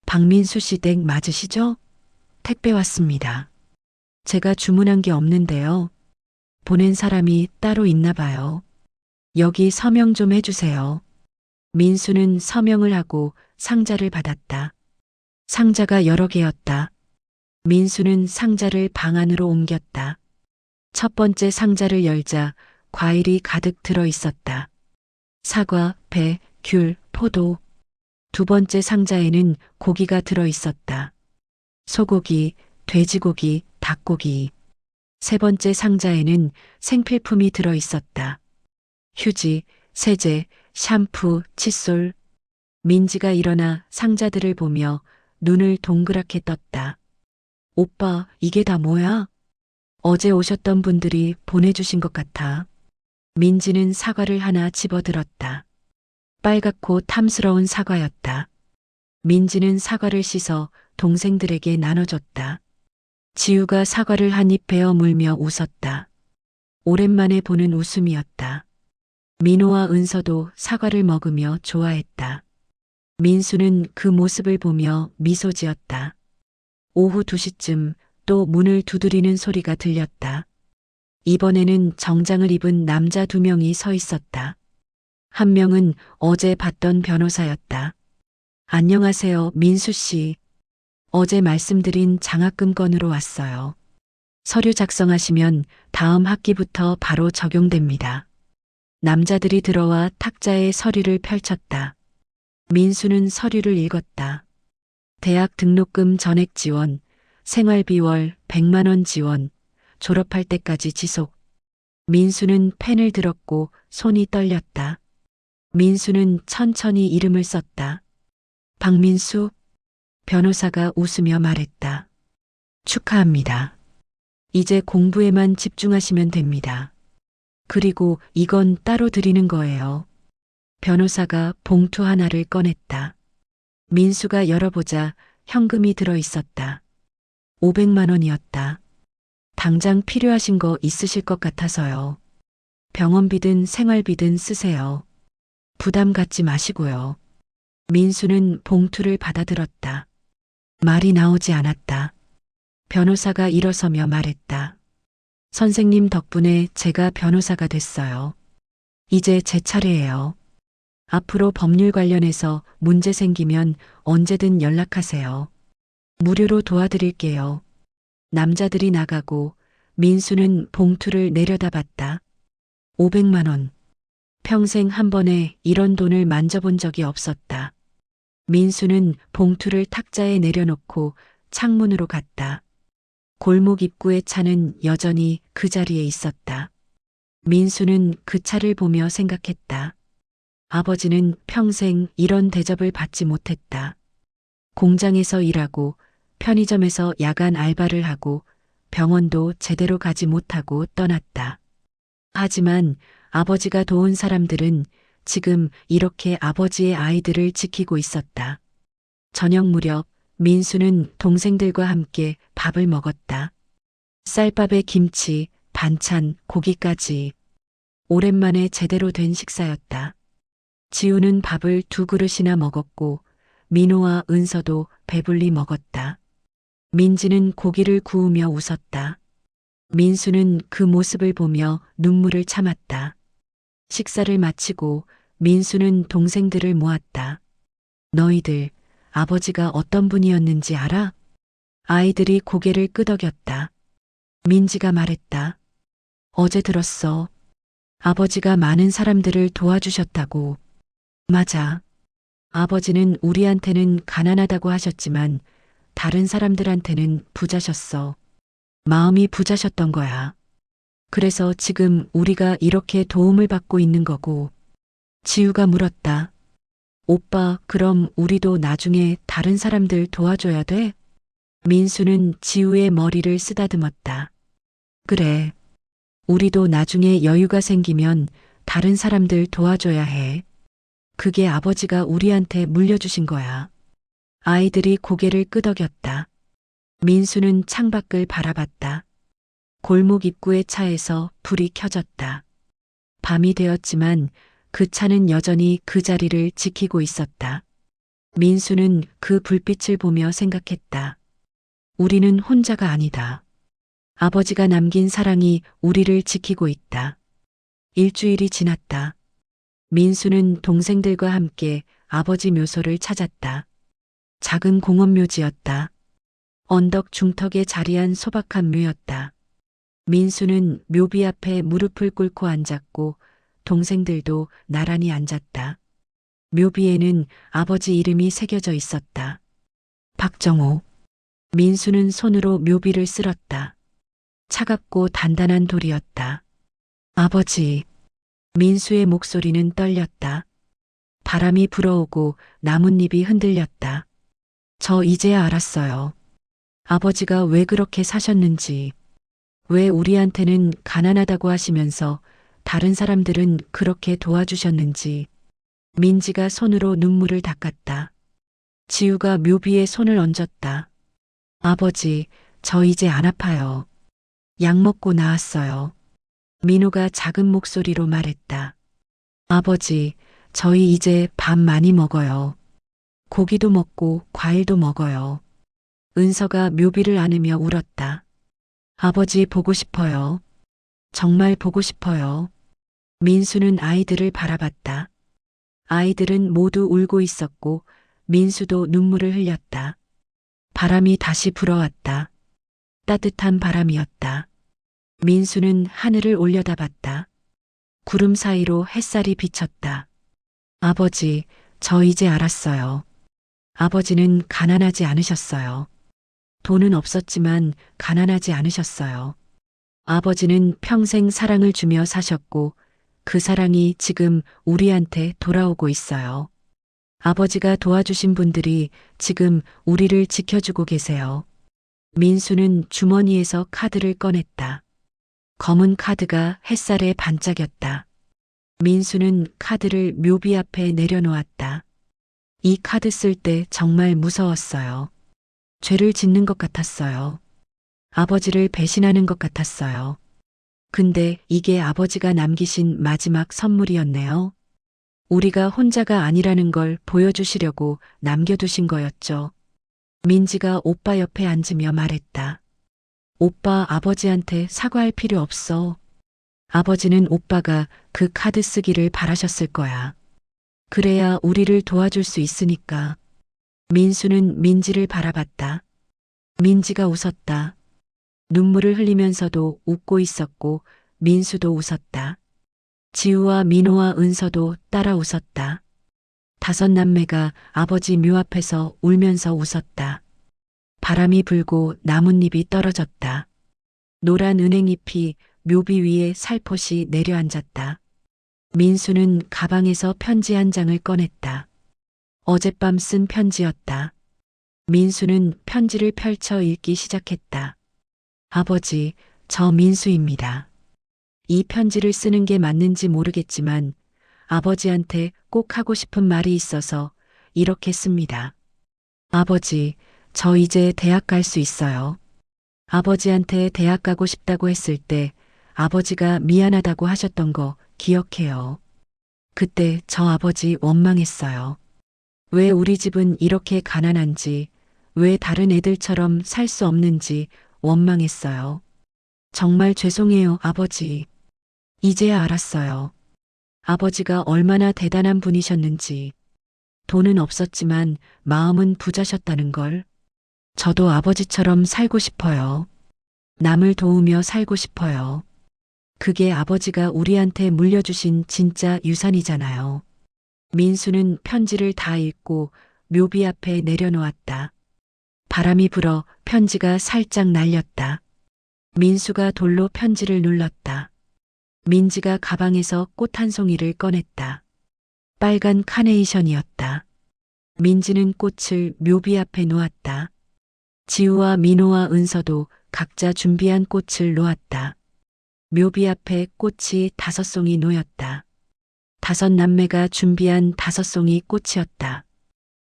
박민수 씨 댁 맞으시죠? 택배 왔습니다. 제가 주문한 게 없는데요. 보낸 사람이 따로 있나 봐요. 여기 서명 좀 해주세요. 민수는 서명을 하고 상자를 받았다. 상자가 여러 개였다. 민수는 상자를 방 안으로 옮겼다. 첫 번째 상자를 열자 과일이 가득 들어 있었다. 사과, 배, 귤, 포도. 두 번째 상자에는 고기가 들어 있었다. 소고기, 돼지고기, 닭고기. 세 번째 상자에는 생필품이 들어 있었다. 휴지, 세제, 샴푸, 칫솔. 민지가 일어나 상자들을 보며 눈을 동그랗게 떴다. 오빠, 이게 다 뭐야? 어제 오셨던 분들이 보내주신 것 같아. 민지는 사과를 하나 집어들었다. 빨갛고 탐스러운 사과였다. 민지는 사과를 씻어 동생들에게 나눠줬다. 지우가 사과를 한 입 베어 물며 웃었다. 오랜만에 보는 웃음이었다. 민호와 은서도 사과를 먹으며 좋아했다. 민수는 그 모습을 보며 미소 지었다. 오후 2시쯤 또 문을 두드리는 소리가 들렸다. 이번에는 정장을 입은 남자 2명이 서 있었다. 한 명은 어제 봤던 변호사였다. 안녕하세요, 민수 씨. 어제 말씀드린 장학금 건으로 왔어요. 서류 작성하시면 다음 학기부터 바로 적용됩니다. 남자들이 들어와 탁자에 서류를 펼쳤다. 민수는 서류를 읽었다. 대학 등록금 전액 지원, 생활비 월 100만 원 지원, 졸업할 때까지 지속. 민수는 펜을 들었고 손이 떨렸다. 민수는 천천히 이름을 썼다. 박민수. 변호사가 웃으며 말했다. 축하합니다. 이제 공부에만 집중하시면 됩니다. 그리고 이건 따로 드리는 거예요. 변호사가 봉투 하나를 꺼냈다. 민수가 열어보자 현금이 들어 있었다. 500만 원이었다. 당장 필요하신 거 있으실 것 같아서요. 병원비든 생활비든 쓰세요. 부담 갖지 마시고요. 민수는 봉투를 받아들었다. 말이 나오지 않았다. 변호사가 일어서며 말했다. 선생님 덕분에 제가 변호사가 됐어요. 이제 제 차례예요. 앞으로 법률 관련해서 문제 생기면 언제든 연락하세요. 무료로 도와드릴게요. 남자들이 나가고 민수는 봉투를 내려다봤다. 500만 원. 평생 한 번에 이런 돈을 만져본 적이 없었다. 민수는 봉투를 탁자에 내려놓고 창문으로 갔다. 골목 입구의 차는 여전히 그 자리에 있었다. 민수는 그 차를 보며 생각했다. 아버지는 평생 이런 대접을 받지 못했다. 공장에서 일하고 편의점에서 야간 알바를 하고 병원도 제대로 가지 못하고 떠났다. 하지만 아버지가 도운 사람들은 지금 이렇게 아버지의 아이들을 지키고 있었다. 저녁 무렵 민수는 동생들과 함께 밥을 먹었다. 쌀밥에 김치, 반찬, 고기까지. 오랜만에 제대로 된 식사였다. 지우는 밥을 2그릇이나 먹었고 민호와 은서도 배불리 먹었다. 민지는 고기를 구우며 웃었다. 민수는 그 모습을 보며 눈물을 참았다. 식사를 마치고 민수는 동생들을 모았다. 너희들 아버지가 어떤 분이었는지 알아? 아이들이 고개를 끄덕였다. 민지가 말했다. 어제 들었어. 아버지가 많은 사람들을 도와주셨다고. 맞아. 아버지는 우리한테는 가난하다고 하셨지만 다른 사람들한테는 부자셨어. 마음이 부자셨던 거야. 그래서 지금 우리가 이렇게 도움을 받고 있는 거고. 지우가 물었다. 오빠, 그럼 우리도 나중에 다른 사람들 도와줘야 돼? 민수는 지우의 머리를 쓰다듬었다. 그래. 우리도 나중에 여유가 생기면 다른 사람들 도와줘야 해. 그게 아버지가 우리한테 물려주신 거야. 아이들이 고개를 끄덕였다. 민수는 창밖을 바라봤다. 골목 입구의 차에서 불이 켜졌다. 밤이 되었지만 그 차는 여전히 그 자리를 지키고 있었다. 민수는 그 불빛을 보며 생각했다. 우리는 혼자가 아니다. 아버지가 남긴 사랑이 우리를 지키고 있다. 일주일이 지났다. 민수는 동생들과 함께 아버지 묘소를 찾았다. 작은 공원 묘지였다. 언덕 중턱에 자리한 소박한 묘였다. 민수는 묘비 앞에 무릎을 꿇고 앉았고 동생들도 나란히 앉았다. 묘비에는 아버지 이름이 새겨져 있었다. 박정호. 민수는 손으로 묘비를 쓸었다. 차갑고 단단한 돌이었다. 아버지. 민수의 목소리는 떨렸다. 바람이 불어오고 나뭇잎이 흔들렸다. 저 이제야 알았어요. 아버지가 왜 그렇게 사셨는지. 왜 우리한테는 가난하다고 하시면서 다른 사람들은 그렇게 도와주셨는지. 민지가 손으로 눈물을 닦았다. 지우가 묘비에 손을 얹었다. 아버지, 저 이제 안 아파요. 약 먹고 나았어요. 민호가 작은 목소리로 말했다. 아버지, 저희 이제 밥 많이 먹어요. 고기도 먹고 과일도 먹어요. 은서가 묘비를 안으며 울었다. 아버지 보고 싶어요. 정말 보고 싶어요. 민수는 아이들을 바라봤다. 아이들은 모두 울고 있었고 민수도 눈물을 흘렸다. 바람이 다시 불어왔다. 따뜻한 바람이었다. 민수는 하늘을 올려다봤다. 구름 사이로 햇살이 비쳤다. 아버지, 저 이제 알았어요. 아버지는 가난하지 않으셨어요. 돈은 없었지만 가난하지 않으셨어요. 아버지는 평생 사랑을 주며 사셨고 그 사랑이 지금 우리한테 돌아오고 있어요. 아버지가 도와주신 분들이 지금 우리를 지켜주고 계세요. 민수는 주머니에서 카드를 꺼냈다. 검은 카드가 햇살에 반짝였다. 민수는 카드를 묘비 앞에 내려놓았다. 이 카드 쓸 때 정말 무서웠어요. 죄를 짓는 것 같았어요. 아버지를 배신하는 것 같았어요. 근데 이게 아버지가 남기신 마지막 선물이었네요. 우리가 혼자가 아니라는 걸 보여주시려고 남겨두신 거였죠. 민지가 오빠 옆에 앉으며 말했다. 오빠 아버지한테 사과할 필요 없어. 아버지는 오빠가 그 카드 쓰기를 바라셨을 거야. 그래야 우리를 도와줄 수 있으니까. 민수는 민지를 바라봤다. 민지가 웃었다. 눈물을 흘리면서도 웃고 있었고 민수도 웃었다. 지우와 민호와 은서도 따라 웃었다. 5 남매가 아버지 묘 앞에서 울면서 웃었다. 바람이 불고 나뭇잎이 떨어졌다. 노란 은행잎이 묘비 위에 살포시 내려앉았다. 민수는 가방에서 편지 한 장을 꺼냈다. 어젯밤 쓴 편지였다. 민수는 편지를 펼쳐 읽기 시작했다. 아버지, 저 민수입니다. 이 편지를 쓰는 게 맞는지 모르겠지만 아버지한테 꼭 하고 싶은 말이 있어서 이렇게 씁니다. 아버지, 저 이제 대학 갈 수 있어요. 아버지한테 대학 가고 싶다고 했을 때 아버지가 미안하다고 하셨던 거 기억해요. 그때 저 아버지 원망했어요. 왜 우리 집은 이렇게 가난한지, 왜 다른 애들처럼 살 수 없는지 원망했어요. 정말 죄송해요, 아버지. 이제야 알았어요. 아버지가 얼마나 대단한 분이셨는지. 돈은 없었지만 마음은 부자셨다는 걸. 저도 아버지처럼 살고 싶어요. 남을 도우며 살고 싶어요. 그게 아버지가 우리한테 물려주신 진짜 유산이잖아요. 민수는 편지를 다 읽고 묘비 앞에 내려놓았다. 바람이 불어 편지가 살짝 날렸다. 민수가 돌로 편지를 눌렀다. 민지가 가방에서 꽃 한 송이를 꺼냈다. 빨간 카네이션이었다. 민지는 꽃을 묘비 앞에 놓았다. 지우와 민호와 은서도 각자 준비한 꽃을 놓았다. 묘비 앞에 꽃이 5송이 놓였다. 5 남매가 준비한 5송이 꽃이었다.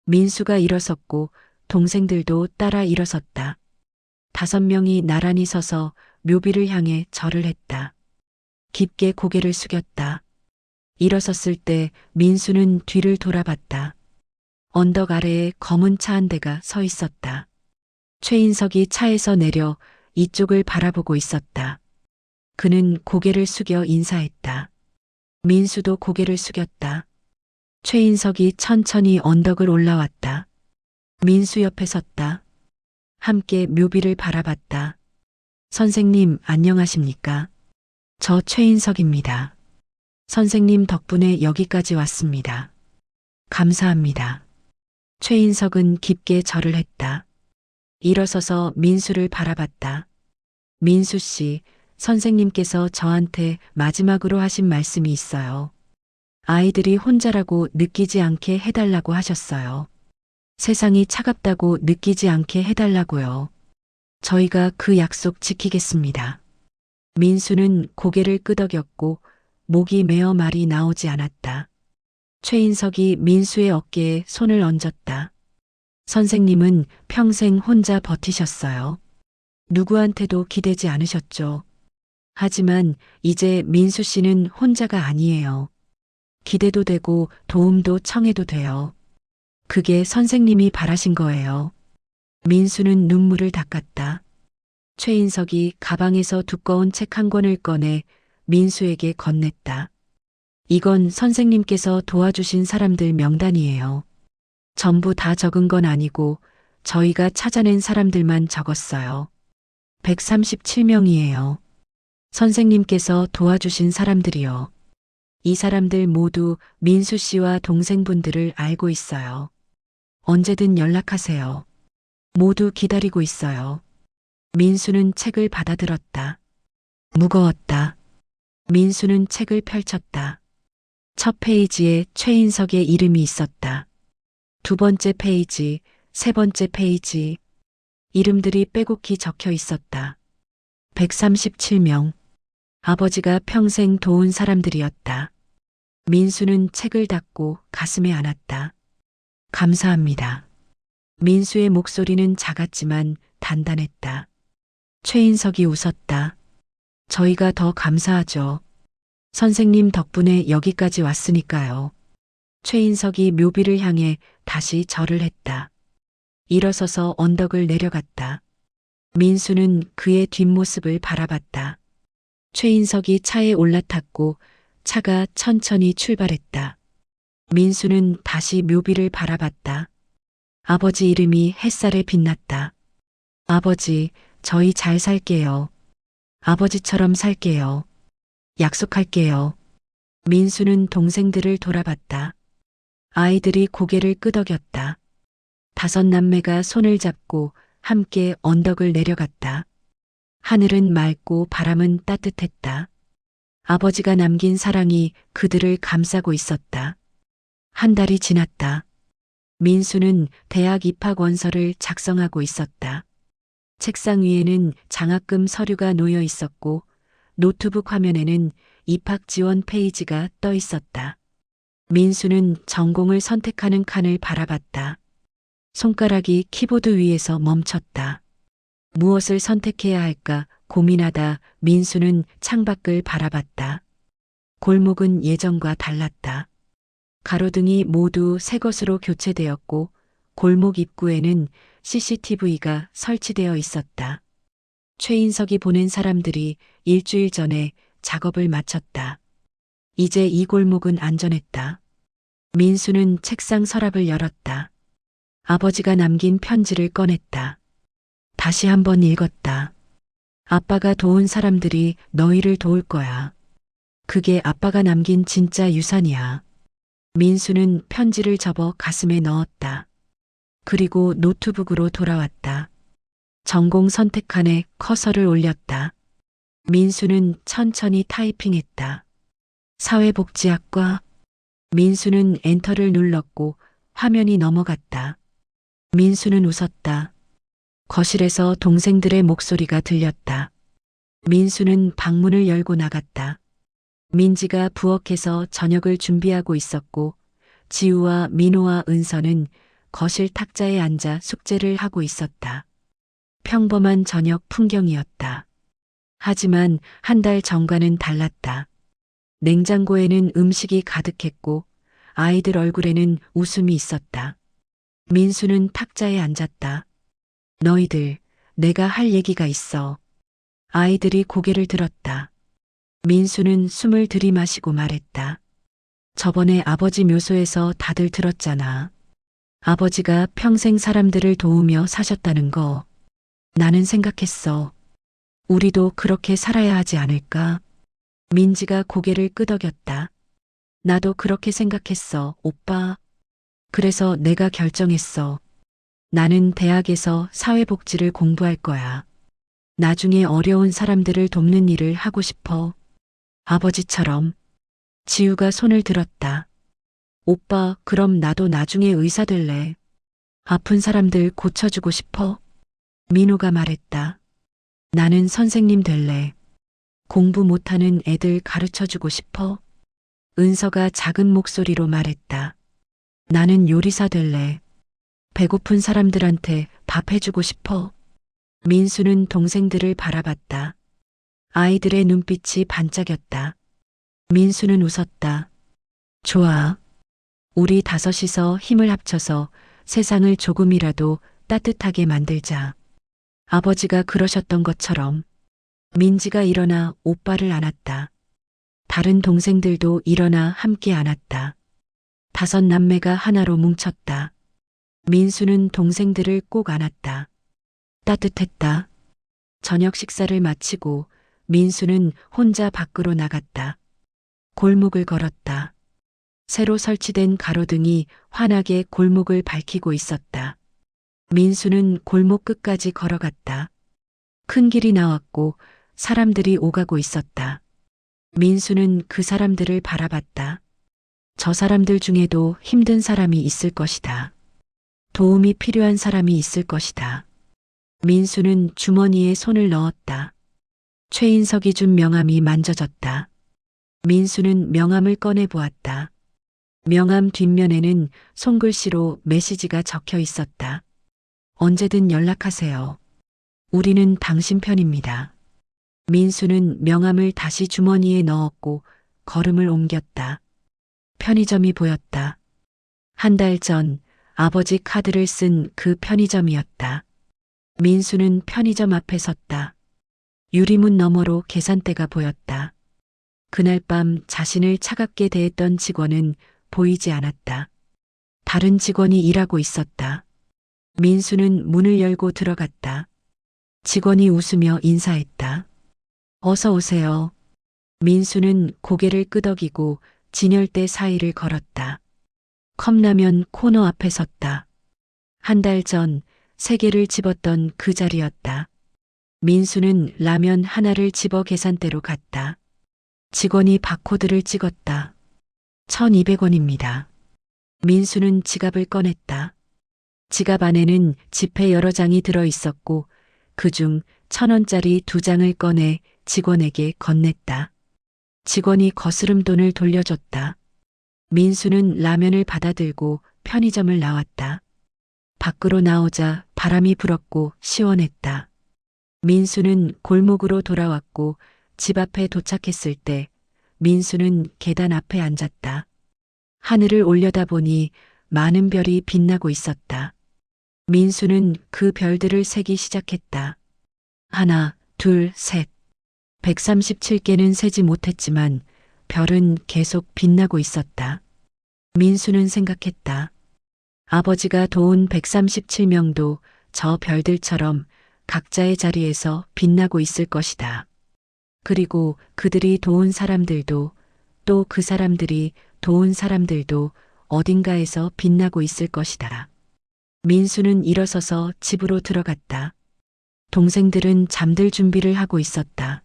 민수가 일어섰고 동생들도 따라 일어섰다. 5명이 나란히 서서 묘비를 향해 절을 했다. 깊게 고개를 숙였다. 일어섰을 때 민수는 뒤를 돌아봤다. 언덕 아래에 검은 차 한 대가 서 있었다. 최인석이 차에서 내려 이쪽을 바라보고 있었다. 그는 고개를 숙여 인사했다. 민수도 고개를 숙였다. 최인석이 천천히 언덕을 올라왔다. 민수 옆에 섰다. 함께 묘비를 바라봤다. 선생님, 안녕하십니까? 저 최인석입니다. 선생님 덕분에 여기까지 왔습니다. 감사합니다. 최인석은 깊게 절을 했다. 일어서서 민수를 바라봤다. 민수 씨, 선생님께서 저한테 마지막으로 하신 말씀이 있어요. 아이들이 혼자라고 느끼지 않게 해달라고 하셨어요. 세상이 차갑다고 느끼지 않게 해달라고요. 저희가 그 약속 지키겠습니다. 민수는 고개를 끄덕였고 목이 메어 말이 나오지 않았다. 최인석이 민수의 어깨에 손을 얹었다. 선생님은 평생 혼자 버티셨어요. 누구한테도 기대지 않으셨죠. 하지만 이제 민수 씨는 혼자가 아니에요. 기대도 되고 도움도 청해도 돼요. 그게 선생님이 바라신 거예요. 민수는 눈물을 닦았다. 최인석이 가방에서 두꺼운 책 한 권을 꺼내 민수에게 건넸다. 이건 선생님께서 도와주신 사람들 명단이에요. 전부 다 적은 건 아니고 저희가 찾아낸 사람들만 적었어요. 137명이에요. 선생님께서 도와주신 사람들이요. 이 사람들 모두 민수 씨와 동생분들을 알고 있어요. 언제든 연락하세요. 모두 기다리고 있어요. 민수는 책을 받아들었다. 무거웠다. 민수는 책을 펼쳤다. 첫 페이지에 최인석의 이름이 있었다. 두 번째 페이지, 세 번째 페이지. 이름들이 빼곡히 적혀 있었다. 137명. 아버지가 평생 도운 사람들이었다. 민수는 책을 닫고 가슴에 안았다. 감사합니다. 민수의 목소리는 작았지만 단단했다. 최인석이 웃었다. 저희가 더 감사하죠. 선생님 덕분에 여기까지 왔으니까요. 최인석이 묘비를 향해 다시 절을 했다. 일어서서 언덕을 내려갔다. 민수는 그의 뒷모습을 바라봤다. 최인석이 차에 올라탔고 차가 천천히 출발했다. 민수는 다시 묘비를 바라봤다. 아버지 이름이 햇살에 빛났다. 아버지, 저희 잘 살게요. 아버지처럼 살게요. 약속할게요. 민수는 동생들을 돌아봤다. 아이들이 고개를 끄덕였다. 다섯 남매가 손을 잡고 함께 언덕을 내려갔다. 하늘은 맑고 바람은 따뜻했다. 아버지가 남긴 사랑이 그들을 감싸고 있었다. 한 달이 지났다. 민수는 대학 입학 원서를 작성하고 있었다. 책상 위에는 장학금 서류가 놓여 있었고 노트북 화면에는 입학 지원 페이지가 떠 있었다. 민수는 전공을 선택하는 칸을 바라봤다. 손가락이 키보드 위에서 멈췄다. 무엇을 선택해야 할까 고민하다 민수는 창밖을 바라봤다. 골목은 예전과 달랐다. 가로등이 모두 새 것으로 교체되었고 골목 입구에는 CCTV가 설치되어 있었다. 최인석이 보낸 사람들이 일주일 전에 작업을 마쳤다. 이제 이 골목은 안전했다. 민수는 책상 서랍을 열었다. 아버지가 남긴 편지를 꺼냈다. 다시 한번 읽었다. 아빠가 도운 사람들이 너희를 도울 거야. 그게 아빠가 남긴 진짜 유산이야. 민수는 편지를 접어 가슴에 넣었다. 그리고 노트북으로 돌아왔다. 전공 선택칸에 커서를 올렸다. 민수는 천천히 타이핑했다. 사회복지학과. 민수는 엔터를 눌렀고 화면이 넘어갔다. 민수는 웃었다. 거실에서 동생들의 목소리가 들렸다. 민수는 방문을 열고 나갔다. 민지가 부엌에서 저녁을 준비하고 있었고 지우와 민호와 은서는 거실 탁자에 앉아 숙제를 하고 있었다. 평범한 저녁 풍경이었다. 하지만 한 달 전과는 달랐다. 냉장고에는 음식이 가득했고 아이들 얼굴에는 웃음이 있었다. 민수는 탁자에 앉았다. 너희들, 내가 할 얘기가 있어. 아이들이 고개를 들었다. 민수는 숨을 들이마시고 말했다. 저번에 아버지 묘소에서 다들 들었잖아. 아버지가 평생 사람들을 도우며 사셨다는 거. 나는 생각했어. 우리도 그렇게 살아야 하지 않을까? 민지가 고개를 끄덕였다. 나도 그렇게 생각했어, 오빠. 그래서 내가 결정했어. 나는 대학에서 사회복지를 공부할 거야. 나중에 어려운 사람들을 돕는 일을 하고 싶어. 아버지처럼. 지우가 손을 들었다. 오빠, 그럼 나도 나중에 의사 될래. 아픈 사람들 고쳐주고 싶어. 민호가 말했다. 나는 선생님 될래. 공부 못하는 애들 가르쳐주고 싶어. 은서가 작은 목소리로 말했다. 나는 요리사 될래. 배고픈 사람들한테 밥 해주고 싶어. 민수는 동생들을 바라봤다. 아이들의 눈빛이 반짝였다. 민수는 웃었다. 좋아. 우리 다섯이서 힘을 합쳐서 세상을 조금이라도 따뜻하게 만들자. 아버지가 그러셨던 것처럼. 민지가 일어나 오빠를 안았다. 다른 동생들도 일어나 함께 안았다. 다섯 남매가 하나로 뭉쳤다. 민수는 동생들을 꼭 안았다. 따뜻했다. 저녁 식사를 마치고 민수는 혼자 밖으로 나갔다. 골목을 걸었다. 새로 설치된 가로등이 환하게 골목을 밝히고 있었다. 민수는 골목 끝까지 걸어갔다. 큰 길이 나왔고 사람들이 오가고 있었다. 민수는 그 사람들을 바라봤다. 저 사람들 중에도 힘든 사람이 있을 것이다. 도움이 필요한 사람이 있을 것이다. 민수는 주머니에 손을 넣었다. 최인석이 준 명함이 만져졌다. 민수는 명함을 꺼내 보았다. 명함 뒷면에는 손글씨로 메시지가 적혀 있었다. 언제든 연락하세요. 우리는 당신 편입니다. 민수는 명함을 다시 주머니에 넣었고 걸음을 옮겼다. 편의점이 보였다. 한 달 전 아버지 카드를 쓴 그 편의점이었다. 민수는 편의점 앞에 섰다. 유리문 너머로 계산대가 보였다. 그날 밤 자신을 차갑게 대했던 직원은 보이지 않았다. 다른 직원이 일하고 있었다. 민수는 문을 열고 들어갔다. 직원이 웃으며 인사했다. 어서 오세요. 민수는 고개를 끄덕이고 진열대 사이를 걸었다. 컵라면 코너 앞에 섰다. 한 달 전 세 개를 집었던 그 자리였다. 민수는 라면 하나를 집어 계산대로 갔다. 직원이 바코드를 찍었다. 1,200원입니다. 민수는 지갑을 꺼냈다. 지갑 안에는 지폐 여러 장이 들어 있었고 그중 1,000원짜리 2장을 꺼내 직원에게 건넸다. 직원이 거스름 돈을 돌려줬다. 민수는 라면을 받아들고 편의점을 나왔다. 밖으로 나오자 바람이 불었고 시원했다. 민수는 골목으로 돌아왔고 집 앞에 도착했을 때 민수는 계단 앞에 앉았다. 하늘을 올려다보니 많은 별이 빛나고 있었다. 민수는 그 별들을 세기 시작했다. 하나, 둘, 셋. 137개는 세지 못했지만 별은 계속 빛나고 있었다. 민수는 생각했다. 아버지가 도운 137명도 저 별들처럼 각자의 자리에서 빛나고 있을 것이다. 그리고 그들이 도운 사람들도 또 그 사람들이 도운 사람들도 어딘가에서 빛나고 있을 것이다. 민수는 일어서서 집으로 들어갔다. 동생들은 잠들 준비를 하고 있었다.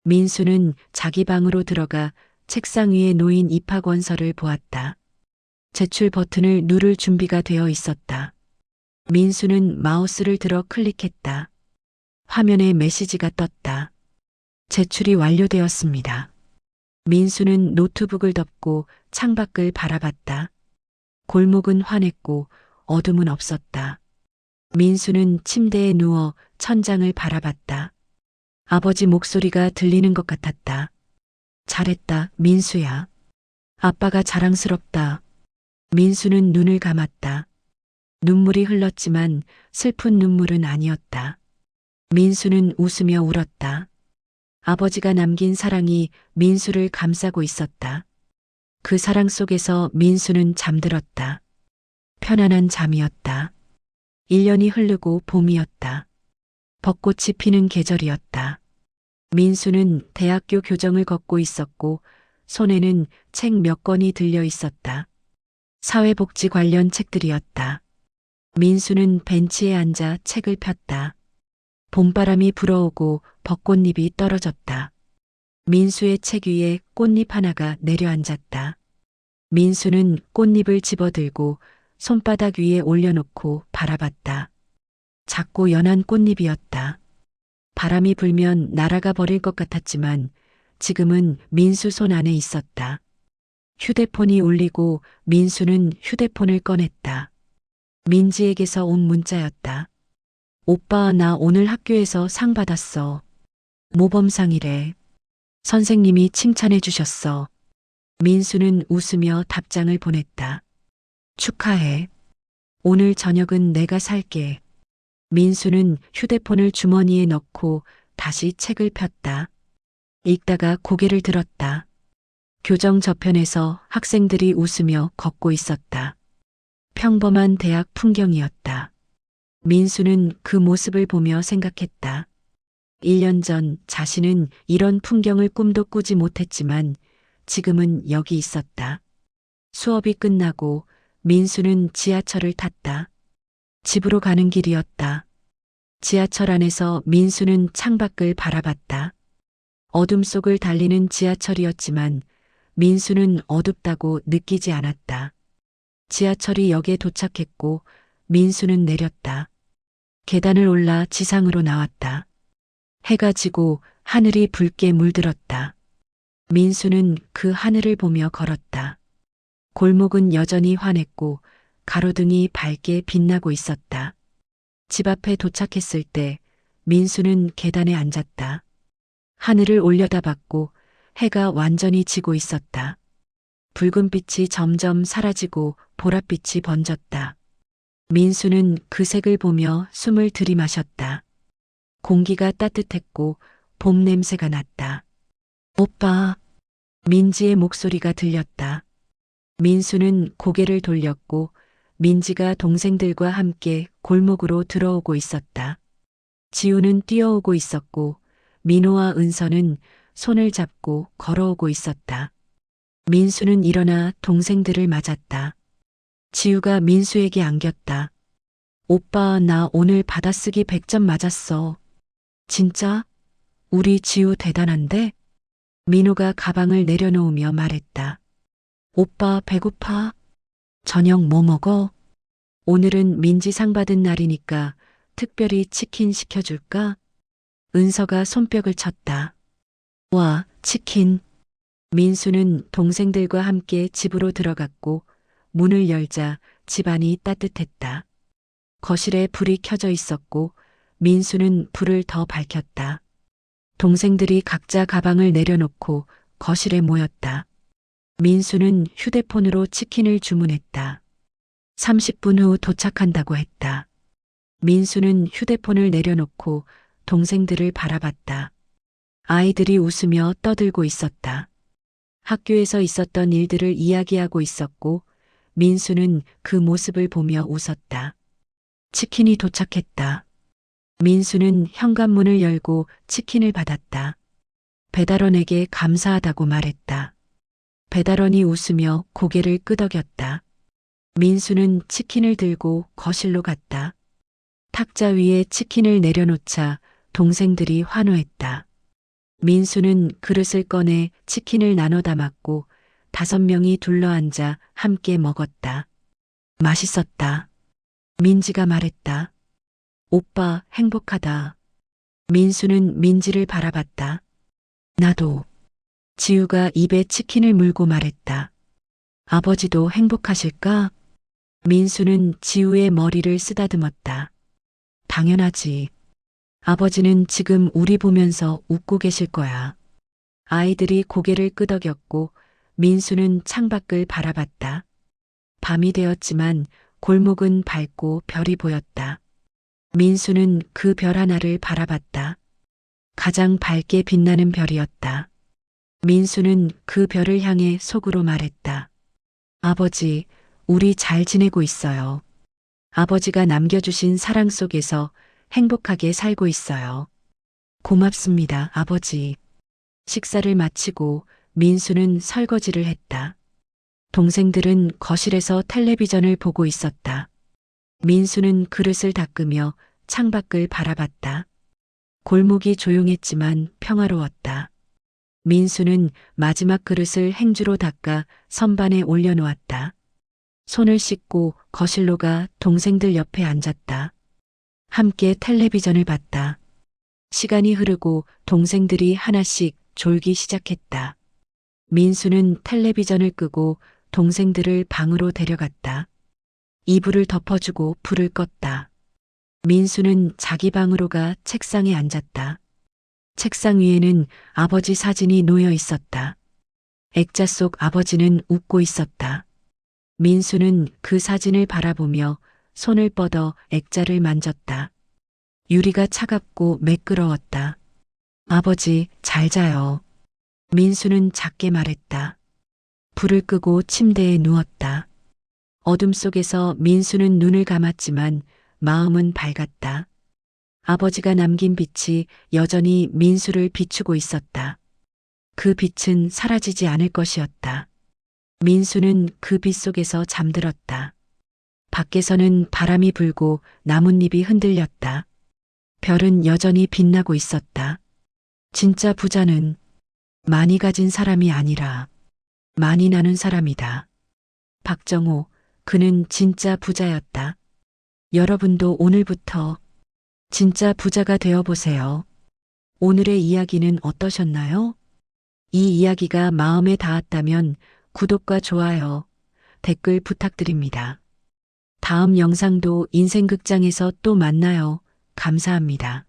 민수는 자기 방으로 들어가 책상 위에 놓인 입학원서를 보았다. 제출 버튼을 누를 준비가 되어 있었다. 민수는 마우스를 들어 클릭했다. 화면에 메시지가 떴다. 제출이 완료되었습니다. 민수는 노트북을 덮고 창밖을 바라봤다. 골목은 환했고 어둠은 없었다. 민수는 침대에 누워 천장을 바라봤다. 아버지 목소리가 들리는 것 같았다. 잘했다, 민수야. 아빠가 자랑스럽다. 민수는 눈을 감았다. 눈물이 흘렀지만 슬픈 눈물은 아니었다. 민수는 웃으며 울었다. 아버지가 남긴 사랑이 민수를 감싸고 있었다. 그 사랑 속에서 민수는 잠들었다. 편안한 잠이었다. 1년이 흐르고 봄이었다. 벚꽃이 피는 계절이었다. 민수는 대학교 교정을 걷고 있었고 손에는 책 몇 권이 들려 있었다. 사회복지 관련 책들이었다. 민수는 벤치에 앉아 책을 폈다. 봄바람이 불어오고 벚꽃잎이 떨어졌다. 민수의 책 위에 꽃잎 하나가 내려앉았다. 민수는 꽃잎을 집어들고 손바닥 위에 올려놓고 바라봤다. 작고 연한 꽃잎이었다. 바람이 불면 날아가 버릴 것 같았지만 지금은 민수 손 안에 있었다. 휴대폰이 울리고 민수는 휴대폰을 꺼냈다. 민지에게서 온 문자였다. 오빠, 나 오늘 학교에서 상 받았어. 모범상이래. 선생님이 칭찬해 주셨어. 민수는 웃으며 답장을 보냈다. 축하해. 오늘 저녁은 내가 살게. 민수는 휴대폰을 주머니에 넣고 다시 책을 폈다. 읽다가 고개를 들었다. 교정 저편에서 학생들이 웃으며 걷고 있었다. 평범한 대학 풍경이었다. 민수는 그 모습을 보며 생각했다. 1년 전 자신은 이런 풍경을 꿈도 꾸지 못했지만 지금은 여기 있었다. 수업이 끝나고 민수는 지하철을 탔다. 집으로 가는 길이었다. 지하철 안에서 민수는 창밖을 바라봤다. 어둠 속을 달리는 지하철이었지만 민수는 어둡다고 느끼지 않았다. 지하철이 역에 도착했고 민수는 내렸다. 계단을 올라 지상으로 나왔다. 해가 지고 하늘이 붉게 물들었다. 민수는 그 하늘을 보며 걸었다. 골목은 여전히 환했고 가로등이 밝게 빛나고 있었다. 집 앞에 도착했을 때 민수는 계단에 앉았다. 하늘을 올려다봤고 해가 완전히 지고 있었다. 붉은 빛이 점점 사라지고 보랏빛이 번졌다. 민수는 그 색을 보며 숨을 들이마셨다. 공기가 따뜻했고 봄 냄새가 났다. 오빠, 민지의 목소리가 들렸다. 민수는 고개를 돌렸고 민지가 동생들과 함께 골목으로 들어오고 있었다. 지우는 뛰어오고 있었고 민호와 은서는 손을 잡고 걸어오고 있었다. 민수는 일어나 동생들을 맞았다. 지우가 민수에게 안겼다. 오빠, 나 오늘 받아쓰기 100점 맞았어. 진짜? 우리 지우 대단한데? 민호가 가방을 내려놓으며 말했다. 오빠 배고파? 저녁 뭐 먹어? 오늘은 민지 상 받은 날이니까 특별히 치킨 시켜줄까? 은서가 손뼉을 쳤다. 와, 치킨. 민수는 동생들과 함께 집으로 들어갔고 문을 열자 집안이 따뜻했다. 거실에 불이 켜져 있었고 민수는 불을 더 밝혔다. 동생들이 각자 가방을 내려놓고 거실에 모였다. 민수는 휴대폰으로 치킨을 주문했다. 30분 후 도착한다고 했다. 민수는 휴대폰을 내려놓고 동생들을 바라봤다. 아이들이 웃으며 떠들고 있었다. 학교에서 있었던 일들을 이야기하고 있었고 민수는 그 모습을 보며 웃었다. 치킨이 도착했다. 민수는 현관문을 열고 치킨을 받았다. 배달원에게 감사하다고 말했다. 배달원이 웃으며 고개를 끄덕였다. 민수는 치킨을 들고 거실로 갔다. 탁자 위에 치킨을 내려놓자 동생들이 환호했다. 민수는 그릇을 꺼내 치킨을 나눠 담았고 5명이 둘러앉아 함께 먹었다. 맛있었다. 민지가 말했다. 오빠 행복하다. 민수는 민지를 바라봤다. 나도. 지우가 입에 치킨을 물고 말했다. 아버지도 행복하실까? 민수는 지우의 머리를 쓰다듬었다. 당연하지. 아버지는 지금 우리 보면서 웃고 계실 거야. 아이들이 고개를 끄덕였고 민수는 창밖을 바라봤다. 밤이 되었지만 골목은 밝고 별이 보였다. 민수는 그 별 하나를 바라봤다. 가장 밝게 빛나는 별이었다. 민수는 그 별을 향해 속으로 말했다. 아버지, 우리 잘 지내고 있어요. 아버지가 남겨주신 사랑 속에서 행복하게 살고 있어요. 고맙습니다, 아버지. 식사를 마치고 민수는 설거지를 했다. 동생들은 거실에서 텔레비전을 보고 있었다. 민수는 그릇을 닦으며 창밖을 바라봤다. 골목이 조용했지만 평화로웠다. 민수는 마지막 그릇을 행주로 닦아 선반에 올려놓았다. 손을 씻고 거실로 가 동생들 옆에 앉았다. 함께 텔레비전을 봤다. 시간이 흐르고 동생들이 하나씩 졸기 시작했다. 민수는 텔레비전을 끄고 동생들을 방으로 데려갔다. 이불을 덮어주고 불을 껐다. 민수는 자기 방으로 가 책상에 앉았다. 책상 위에는 아버지 사진이 놓여 있었다. 액자 속 아버지는 웃고 있었다. 민수는 그 사진을 바라보며 손을 뻗어 액자를 만졌다. 유리가 차갑고 매끄러웠다. 아버지, 잘 자요. 민수는 작게 말했다. 불을 끄고 침대에 누웠다. 어둠 속에서 민수는 눈을 감았지만 마음은 밝았다. 아버지가 남긴 빛이 여전히 민수를 비추고 있었다. 그 빛은 사라지지 않을 것이었다. 민수는 그 빛 속에서 잠들었다. 밖에서는 바람이 불고 나뭇잎이 흔들렸다. 별은 여전히 빛나고 있었다. 진짜 부자는 많이 가진 사람이 아니라 많이 나눈 사람이다. 박정호, 그는 진짜 부자였다. 여러분도 오늘부터 진짜 부자가 되어 보세요. 오늘의 이야기는 어떠셨나요? 이 이야기가 마음에 닿았다면 구독과 좋아요, 댓글 부탁드립니다. 다음 영상도 인생극장에서 또 만나요. 감사합니다.